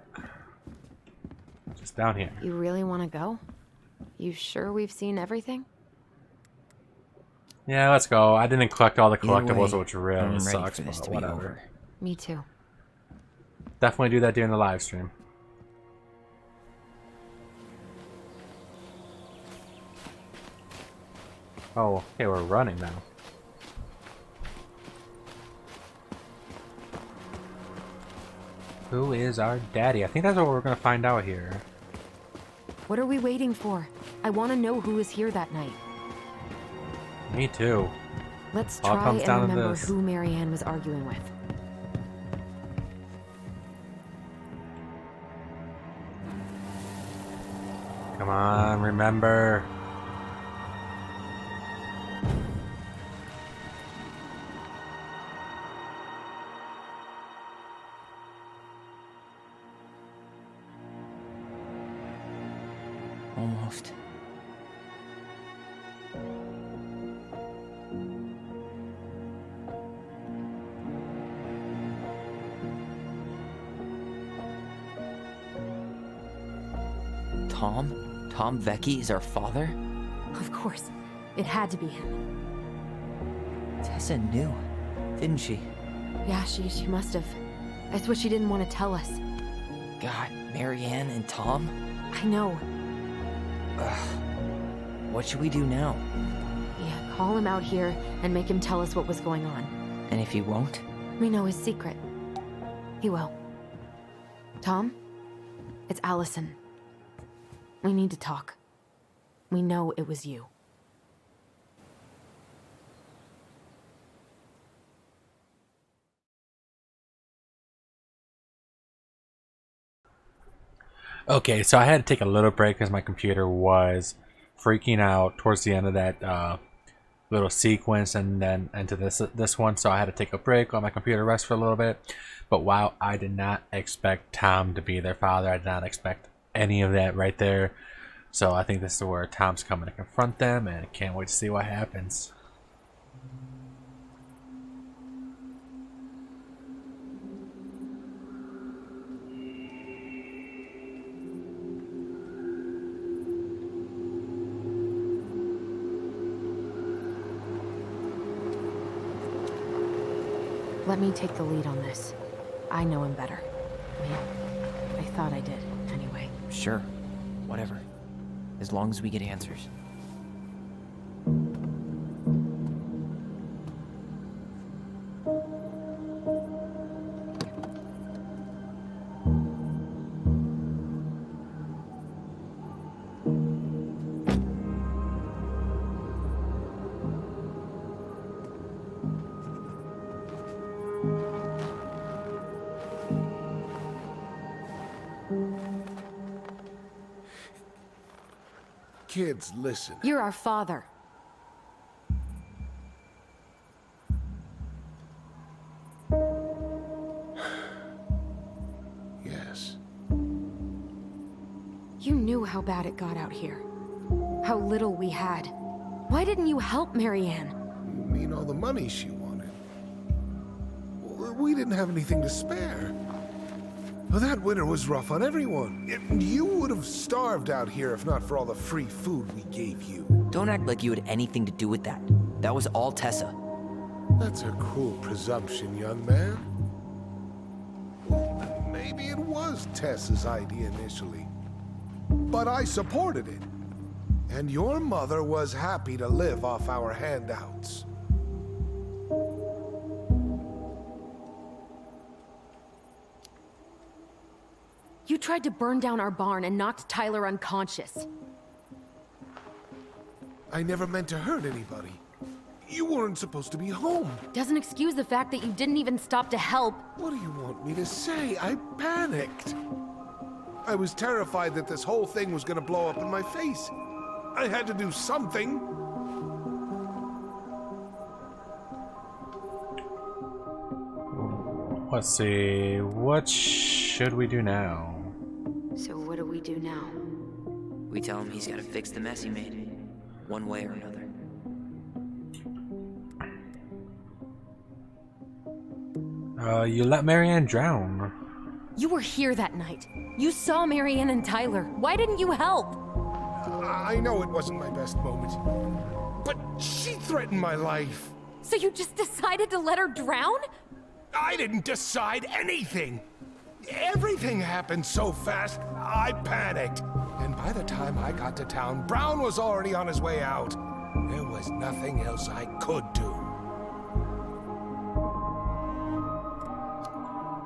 Just down here. You really want to go? You sure we've seen everything? Yeah, let's go. I didn't collect all the Either collectibles, way, which really I'm ready sucks, for this but to be whatever. over. Me too. Definitely do that during the live stream. Oh, okay, we're running now. Who is our daddy? I think that's what we're gonna find out here. What are we waiting for? I want to know who was here that night. Me too. Let's All try comes and down to remember this. who Marianne was arguing with. Come on, remember. Almost. Tom? Tom Vecchi is our father? Of course. It had to be him. Tessa knew, didn't she? Yeah, she must have. That's what she didn't want to tell us. God, Marianne and Tom? I know. What should we do now? Yeah, call him out here and make him tell us what was going on. And if he won't? We know his secret. He will. Tom? It's Alyson. We need to talk. We know it was you. Okay, so I had to take a little break because my computer was freaking out towards the end of that little sequence, and then into this one. So I had to take a break, let my computer rest for a little bit. But wow, I did not expect Tom to be their father. I did not expect any of that right there. So I think this is where Tom's coming to confront them, and I can't wait to see what happens. Let me take the lead on this. I know him better. I mean, I thought I did, anyway. Sure. Whatever. As long as we get answers. Kids, listen. You're our father. Yes. You knew how bad it got out here. How little we had. Why didn't you help Marianne? You mean all the money she wanted? We didn't have anything to spare. Well, that winter was rough on everyone. You would have starved out here if not for all the free food we gave you. Don't act like you had anything to do with that. That was all Tessa. That's a cruel presumption, young man. Maybe it was Tessa's idea initially, but I supported it. And your mother was happy to live off our handouts. You tried to burn down our barn and knocked Tyler unconscious. I never meant to hurt anybody. You weren't supposed to be home. Doesn't excuse the fact that you didn't even stop to help. What do you want me to say? I panicked. I was terrified that this whole thing was gonna blow up in my face. I had to do something. Let's see. What should we do now? So what do we do now? We tell him he's gotta fix the mess he made, one way or another. You let Marianne drown. You were here that night. You saw Marianne and Tyler. Why didn't you help? I know it wasn't my best moment, but she threatened my life. So you just decided to let her drown? I didn't decide anything. Everything happened so fast, I panicked. And by the time I got to town, Brown was already on his way out. There was nothing else I could do.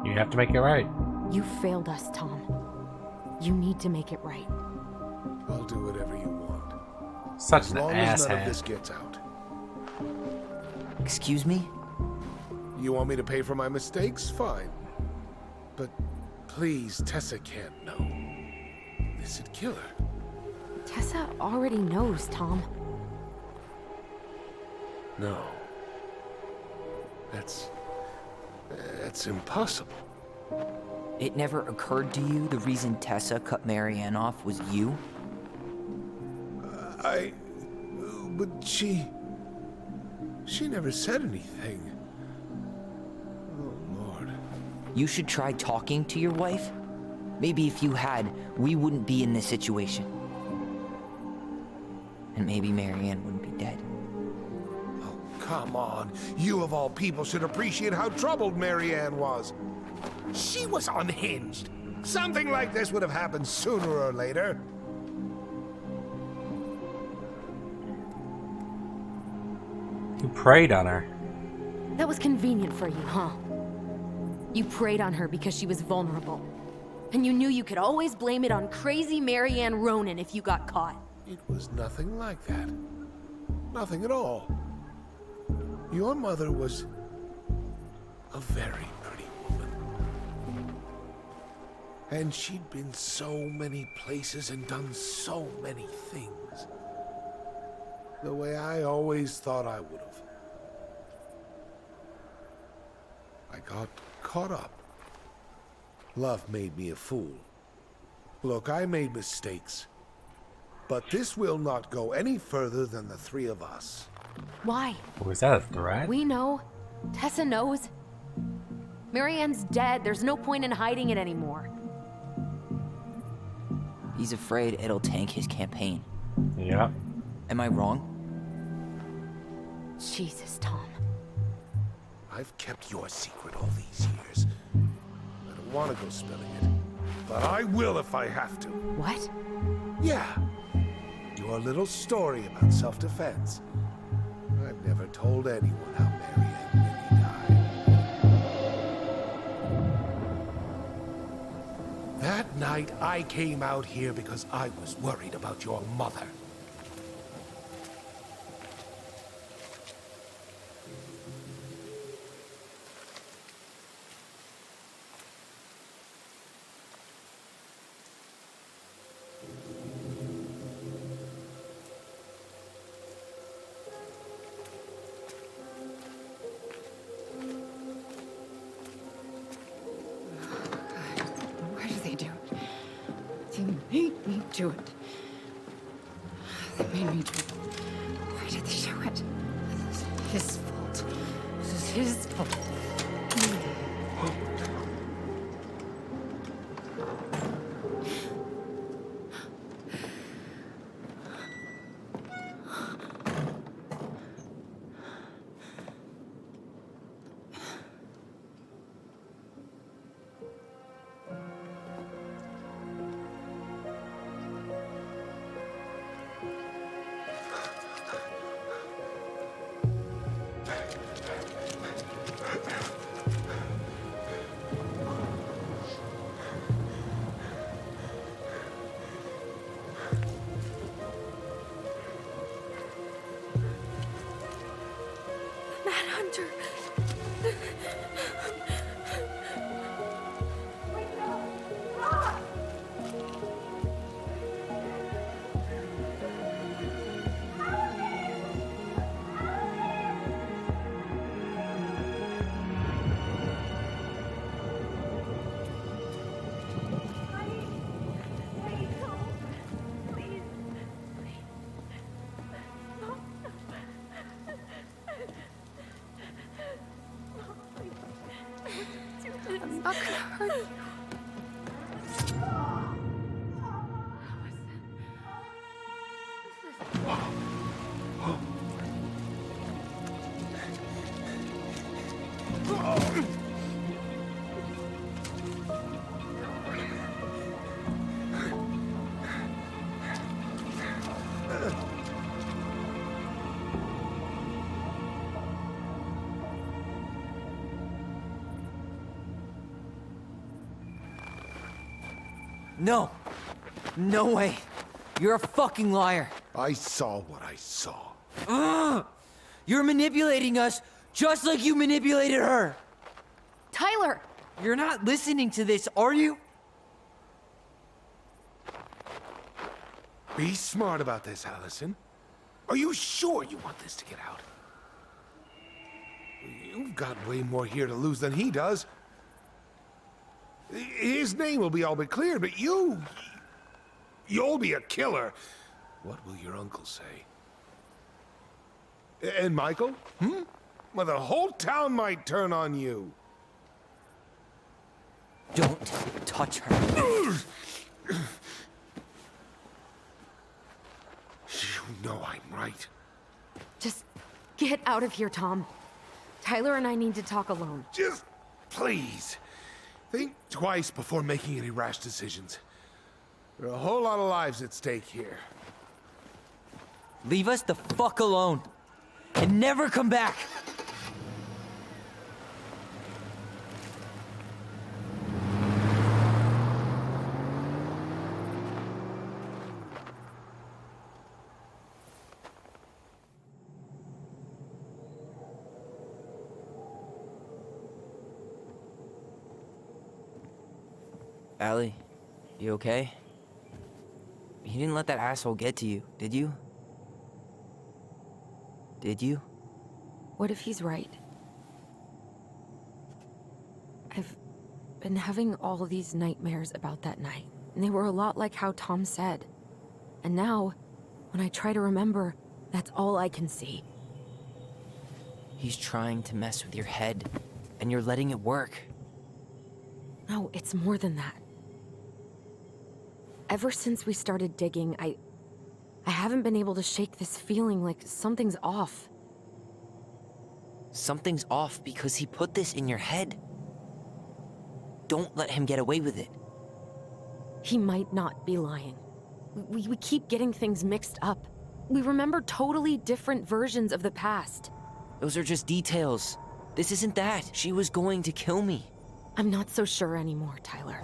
You have to make it right. You failed us, Tom. You need to make it right. I'll do whatever you want. Such As an long as none of asshat. this gets out. Excuse me? You want me to pay for my mistakes? Fine. But please, Tessa can't know. This'd kill her. Tessa already knows, Tom. No. That's impossible. It never occurred to you the reason Tessa cut Marianne off was you? But she never said anything. Oh, Lord. You should try talking to your wife. Maybe if you had, we wouldn't be in this situation. And maybe Marianne wouldn't be dead. Oh, come on. You of all people should appreciate how troubled Marianne was. She was unhinged. Something like this would have happened sooner or later. You preyed on her. That was convenient for you, huh? You preyed on her because she was vulnerable. And you knew you could always blame it on crazy Marianne Ronan if you got caught. It was nothing like that. Nothing at all. Your mother was a very pretty woman. And she'd been so many places and done so many things. The way I always thought I would have. I got caught up. Love made me a fool. Look, I made mistakes. But this will not go any further than the three of us. Why? Was that a threat? We know. Tessa knows. Marianne's dead. There's no point in hiding it anymore. He's afraid it'll tank his campaign. Yeah. Am I wrong? Jesus, Tom. I've kept your secret all these years. I don't want to go spilling it. But I will if I have to. What? Yeah. Your little story about self-defense. I've never told anyone how Marianne really died. That night, I came out here because I was worried about your mother. Why do they do? They make me do do it? They made me do it. Why did they do it? This is his fault. This is his fault. Hunter. I'm not gonna hurt you. No! No way! You're a fucking liar! I saw what I saw. Ugh! You're manipulating us just like you manipulated her! Tyler! You're not listening to this, are you? Be smart about this, Alyson. Are you sure you want this to get out? You've got way more here to lose than he does. His name will be all but cleared, but you'll be a killer. What will your uncle say? And Michael? Well, the whole town might turn on you. Don't touch her. You know I'm right. Just get out of here, Tom. Tyler and I need to talk alone. Just please. Think twice before making any rash decisions. There are a whole lot of lives at stake here. Leave us the fuck alone. And never come back! Allie, you okay? You didn't let that asshole get to you, did you? Did you? What if he's right? I've been having all these nightmares about that night, and they were a lot like how Tom said. And now, when I try to remember, that's all I can see. He's trying to mess with your head, and you're letting it work. No, it's more than that. Ever since we started digging, I haven't been able to shake this feeling like something's off. Something's off because he put this in your head. Don't let him get away with it. He might not be lying. We keep getting things mixed up. We remember totally different versions of the past. Those are just details. This isn't that. She was going to kill me. I'm not so sure anymore, Tyler.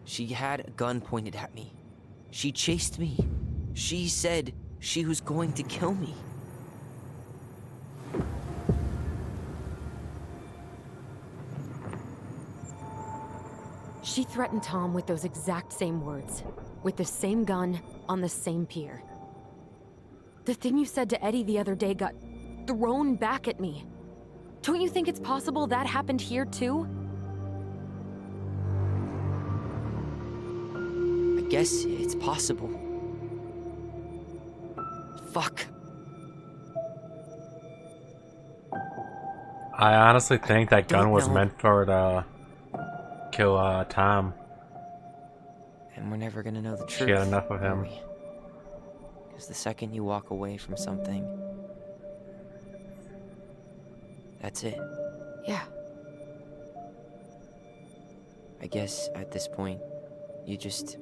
She had a gun pointed at me. She chased me. She said she was going to kill me. She threatened Tom with those exact same words, with the same gun, on the same pier. The thing you said to Eddie the other day got thrown back at me. Don't you think it's possible that happened here too? I guess it's possible. Fuck. I honestly think that gun don't was know. meant for to kill Tom. And we're never gonna know the She truth. had enough of him. Because the second you walk away from something, that's it. Yeah. I guess at this point, you just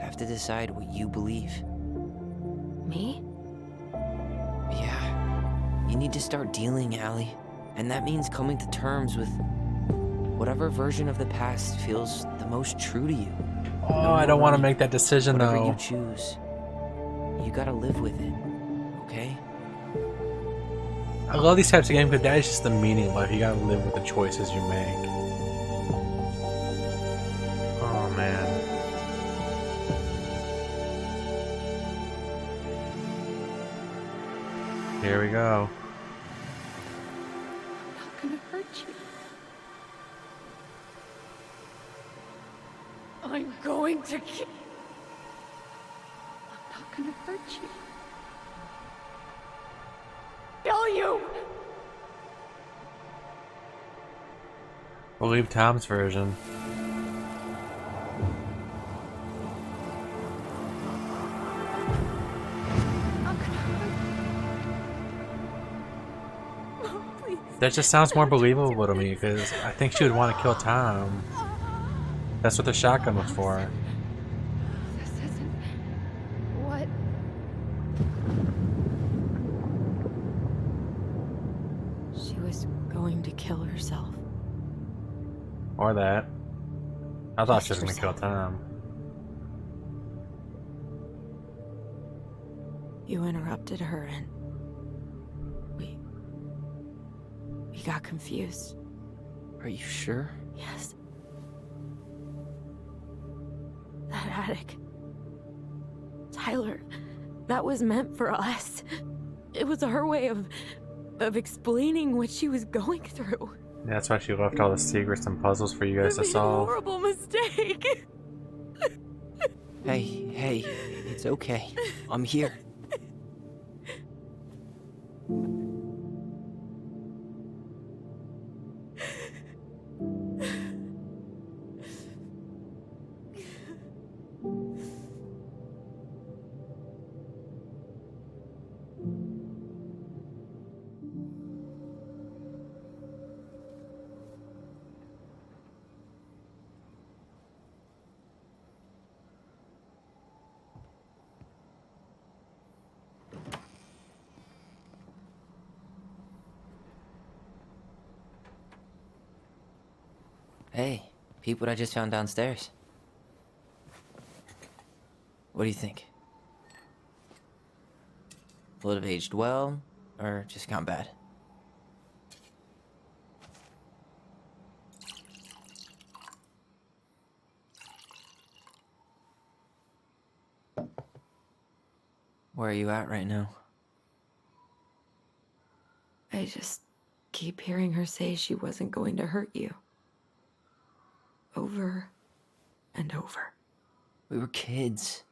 have to decide what you believe. Me? Yeah. You need to start dealing, Allie. And that means coming to terms with whatever version of the past feels the most true to you. Oh, I don't want to make that decision Whatever though. you choose, you gotta live with it, okay? I love these types of games because that is just the meaning of life. You gotta live with the choices you make. Oh man. Here we go. I'm not gonna hurt you. I'm going to kill. I'm not gonna hurt you. Kill you! We'll leave Tom's version. I'm not gonna hurt you. No, please. That just sounds more believable to me because I think she would want to kill Tom. That's what the shotgun was for. This isn't what. She was going to kill herself. Or that. I thought she was gonna kill Herself. Tom. You interrupted her and we got confused. Are you sure? Yes. That attic. Tyler, that was meant for us. It was her way of explaining what she was going through. That's why she left all the secrets and puzzles for you guys to I made a solve. horrible mistake. Hey, it's okay. I'm here. Hey, peep what I just found downstairs. What do you think? Will it have aged well, or just gone bad? Where are you at right now? I just keep hearing her say she wasn't going to hurt you. Over and over. We were kids.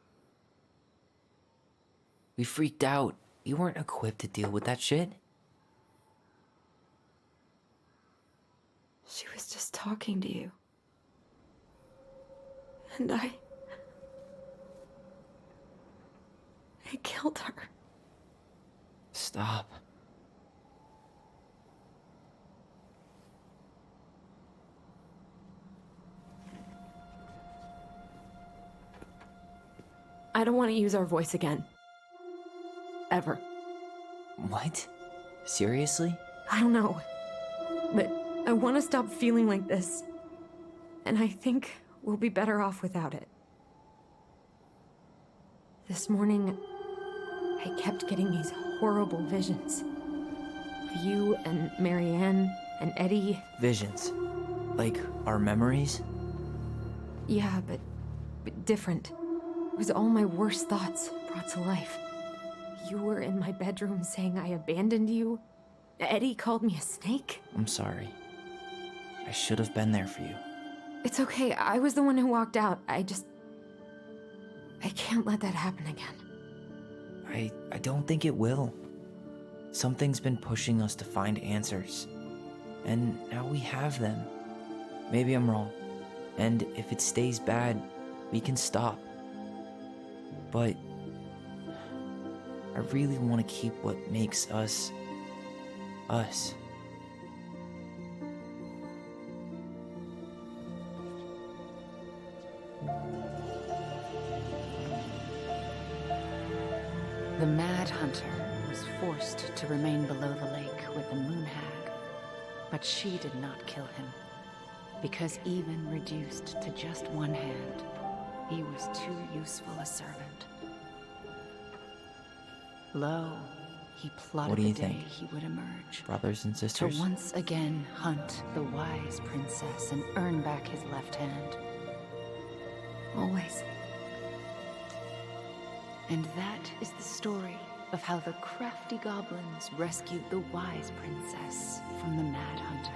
We freaked out. We weren't equipped to deal with that shit. She was just talking to you. And I killed her. Stop. I don't want to use our voice again. Ever. What? Seriously? I don't know. But I want to stop feeling like this. And I think We'll be better off without it. This morning, I kept getting these horrible visions. Of you and Marianne and Eddie. Visions. Like our memories? Yeah, but different. It was all my worst thoughts brought to life. You were in my bedroom saying I abandoned you. Eddie called me a snake. I'm sorry. I should have been there for you. It's okay, I was the one who walked out. I can't let that happen again. I don't think it will. Something's been pushing us to find answers. And now we have them. Maybe I'm wrong. And if it stays bad, we can stop. But I really want to keep what makes us, us. The Mad Hunter was forced to remain below the lake with the Moon Hag, but she did not kill him, because even reduced to just one hand, he was too useful a servant. Lo, he plotted What do you the day think? he would emerge, Brothers and to sisters? once again hunt the wise princess and earn back his left hand. Always. And that is the story of how the crafty goblins rescued the wise princess from the Mad Hunter.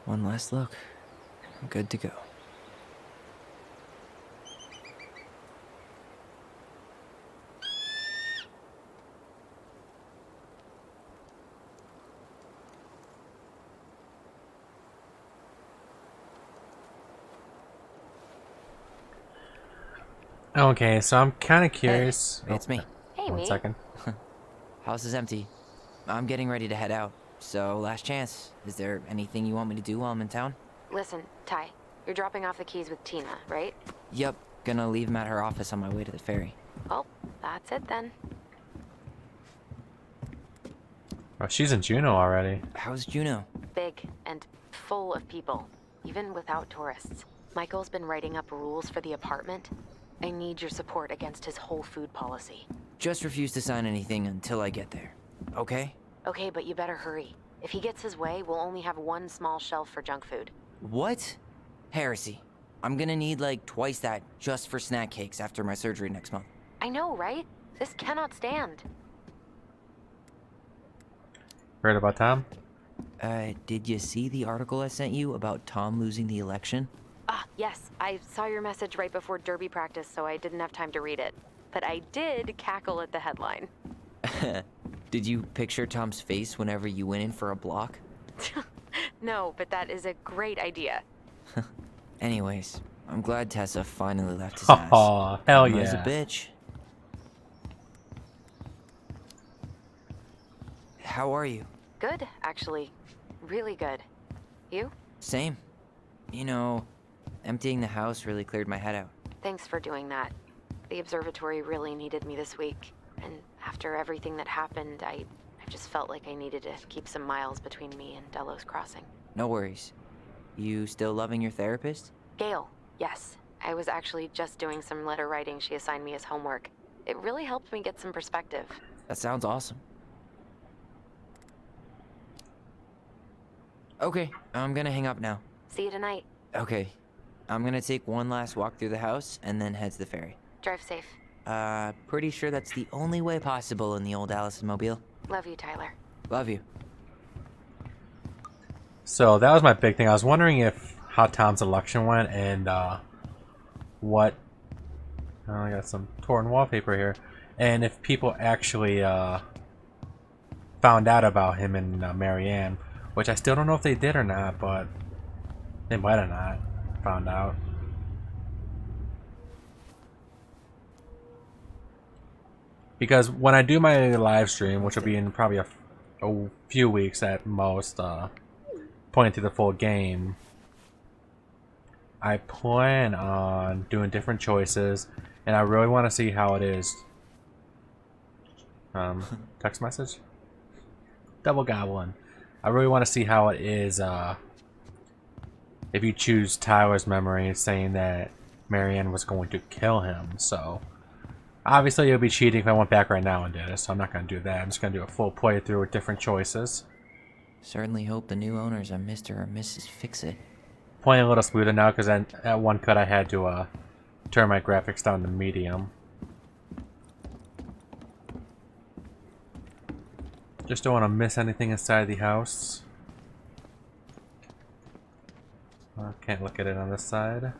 One last look. I'm good to go. Okay, so I'm kind of curious. Hey, it's me. Hey, One me. second. House is empty. I'm getting ready to head out. So, last chance. Is there anything you want me to do while I'm in town? Listen, Ty, you're dropping off the keys with Tina, right? Yep. Gonna leave them at her office on my way to the ferry. Well, that's it then. Oh, she's in Juneau already. How's Juno? Big and full of people, even without tourists. Michael's been writing up rules for the apartment. I need your support against his whole food policy. Just refuse to sign anything until I get there. Okay? Okay, but you better hurry. If he gets his way, we'll only have one small shelf for junk food. What? Heresy. I'm gonna need like twice that just for snack cakes after my surgery next month. I know, right? This cannot stand. Heard about Tom? Did you see the article I sent you about Tom losing the election? Ah, yes. I saw your message right before derby practice, so I didn't have time to read it. but I did cackle at the headline. Did you picture Tom's face whenever you went in for a block? No, but that is a great idea. Anyways, I'm glad Tessa finally left his ass. Oh, hell Mama's yeah. a bitch. How are you? Good, actually. Really good. You? Same. You know, emptying the house really cleared my head out. Thanks for doing that. The observatory really needed me this week. And after everything that happened, I just felt like I needed to keep some miles between me and Delos Crossing. No worries. You still loving your therapist? Gail, yes. I was actually just doing some letter writing she assigned me as homework. It really helped me get some perspective. That sounds awesome. Okay, I'm gonna hang up now. See you tonight. Okay, I'm gonna take one last walk through the house and then head to the ferry. Drive safe. Pretty sure that's the only way possible in the old Alyson mobile. Love you, Tyler. Love you. So that was my big thing. I was wondering if how Tom's election went and what. Oh, I got some torn wallpaper here, and if people actually found out about him and Marianne, which I still don't know if they did or not, but they might have not found out. Because when I do my live stream, which will be in probably a few weeks at most, playing through the full game, I plan on doing different choices, and I really want to see how it is. Text message? Double goblin. I really want to see how it is if you choose Tyler's memory saying that Marianne was going to kill him, so... Obviously, it would be cheating if I went back right now and did it, so I'm not going to do that. I'm just going to do a full playthrough with different choices. Certainly hope the new owners are Mr. or Mrs. Fix-It. Playing a little smoother now, because at one cut I had to turn my graphics down to medium. Just don't want to miss anything inside the house. Can't look at it on this side.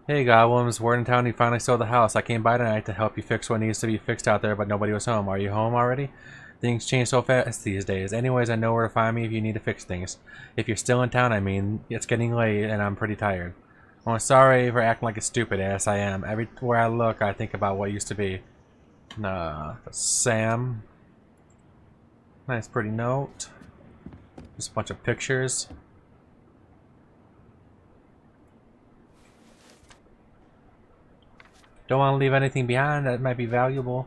Hey goblins, word in town you finally sold the house. I came by tonight to help you fix what needs to be fixed out there, but nobody was home. Are you home already? Things change so fast these days. Anyways, I know where to find me if you need to fix things. If you're still in town, I mean. It's getting late and I'm pretty tired. I'm sorry for acting like a stupid ass. I am. Everywhere I look, I think about what used to be. Sam. Nice pretty note. Just a bunch of pictures. Don't want to leave anything behind that might be valuable.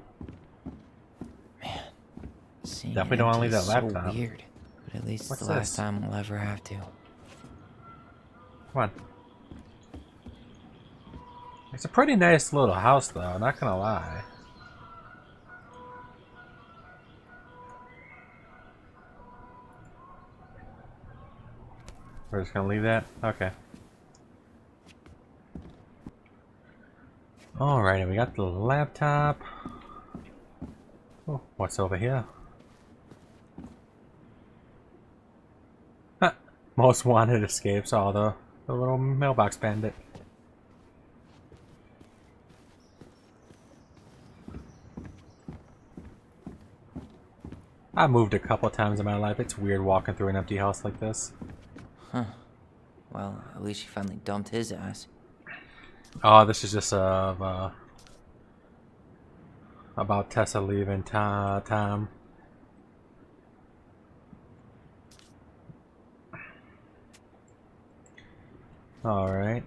Man, seeing Definitely don't want to leave that is laptop. So weird, but at least What's it's the last this? time we'll ever have to. Come on. It's a pretty nice little house, though. Not gonna lie. We're just gonna leave that? Okay. Alrighty, we got the laptop. Oh, what's over here? Huh. Most wanted escapes. Oh, the little mailbox bandit. I moved a couple times in my life. It's weird walking through an empty house like this. Huh. Well, at least she finally dumped his ass. Oh, this is just about Tessa leaving Tom. Alright.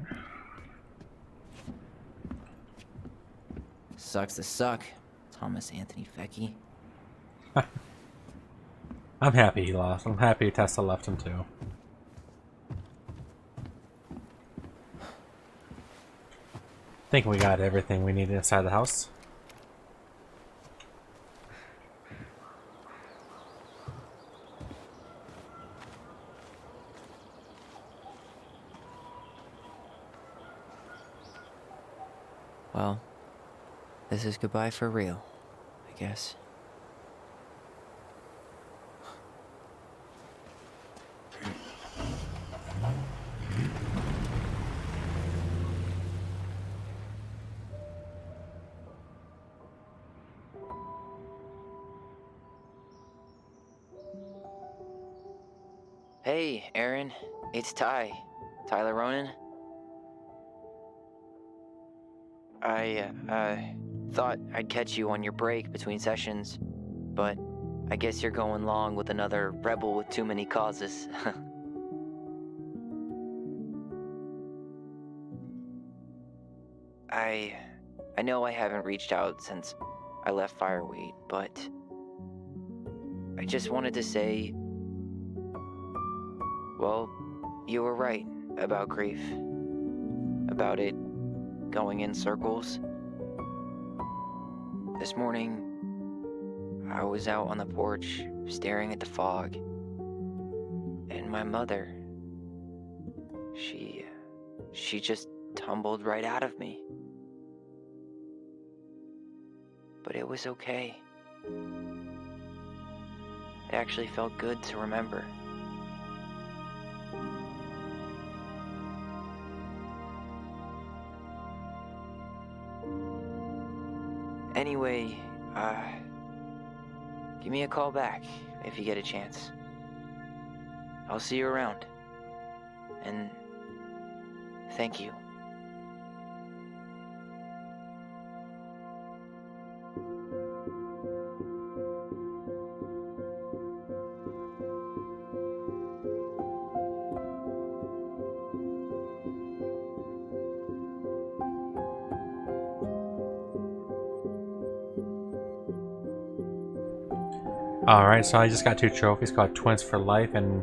Sucks to suck, Thomas Anthony Fecky. I'm happy he lost. I'm happy Tessa left him too. Think we got everything we needed inside the house. Well, this is goodbye for real, I guess. Hey, Aaron. It's Tyler Ronan. I, thought I'd catch you on your break between sessions, but I guess you're going along with another rebel with too many causes. I know I haven't reached out since I left Fireweight, but I just wanted to say, well, you were right about grief. About it going in circles. This morning, I was out on the porch staring at the fog, and my mother, she just tumbled right out of me. But it was okay. It actually felt good to remember. Anyway, give me a call back if you get a chance. I'll see you around. And thank you. Alright, so I just got 2 trophies called Twins for Life, and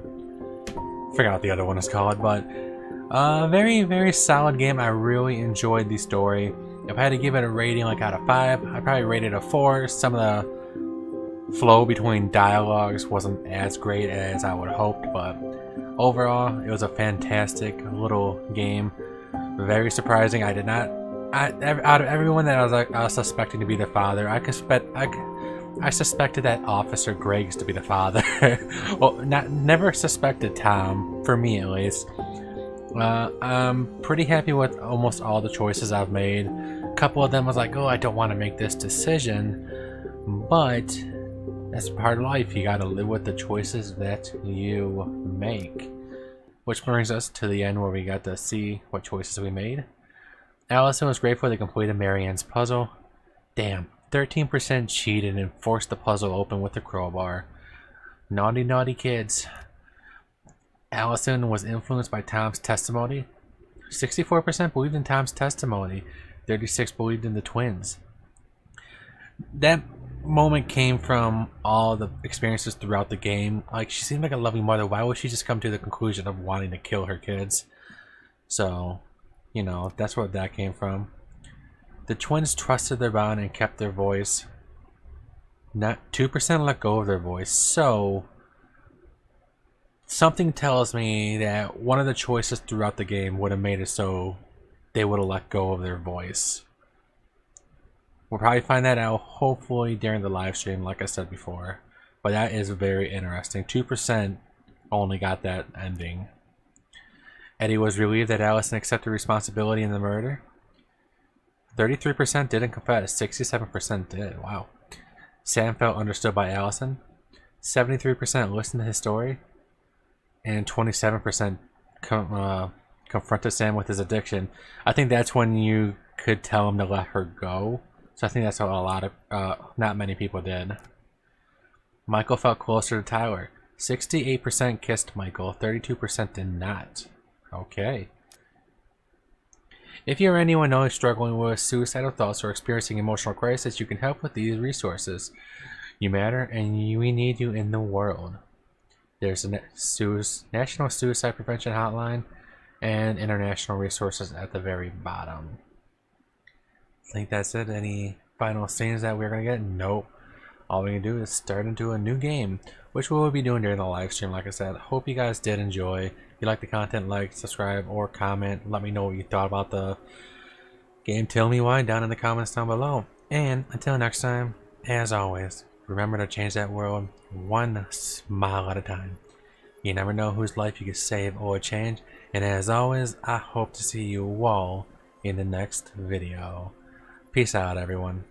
I forgot what the other one is called, but very, very solid game. I really enjoyed the story. If I had to give it a rating like out of 5, I'd probably rate it a 4. Some of the flow between dialogues wasn't as great as I would have hoped, but overall, it was a fantastic little game. Very surprising. I did not... out of everyone that I was suspecting to be the father, I suspected that Officer Greggs to be the father. Well, never suspected Tom, for me at least. I'm pretty happy with almost all the choices I've made. A couple of them was like, oh, I don't want to make this decision, but that's part of life. You gotta live with the choices that you make. Which brings us to the end where we got to see what choices we made. Alyson was grateful they completed Marianne's puzzle. Damn. 13% cheated and forced the puzzle open with a crowbar. Naughty, naughty kids. Alyson was influenced by Tom's testimony. 64% believed in Tom's testimony. 36% believed in the twins. That moment came from all the experiences throughout the game. Like, she seemed like a loving mother. Why would she just come to the conclusion of wanting to kill her kids? So, you know, that's where that came from. The twins trusted their bond and kept their voice. Not 2% let go of their voice. So something tells me that one of the choices throughout the game would have made it so they would have let go of their voice. We'll probably find that out hopefully during the live stream, like I said before. But that is very interesting. 2% only got that ending. Eddie was relieved that Alyson accepted responsibility in the murder. 33% didn't confess, 67% did. Wow. Sam felt understood by Alyson. 73% listened to his story. And 27% confronted Sam with his addiction. I think that's when you could tell him to let her go. So I think that's what a lot of, not many people did. Michael felt closer to Tyler. 68% kissed Michael, 32% did not. Okay. If you're anyone who is struggling with suicidal thoughts or experiencing emotional crisis, you can help with these resources. You matter and we need you in the world. There's a National Suicide Prevention Hotline and international resources at the very bottom. I think that's it. Any final scenes that we're going to get? Nope. All we can do is start into a new game, which we will be doing during the live stream, like I said. Hope you guys did enjoy. If you like the content, like, subscribe, or comment. Let me know what you thought about the game. Tell me why down in the comments down below. And until next time, as always, remember to change that world one smile at a time. You never know whose life you can save or change. And as always, I hope to see you all in the next video. Peace out, everyone.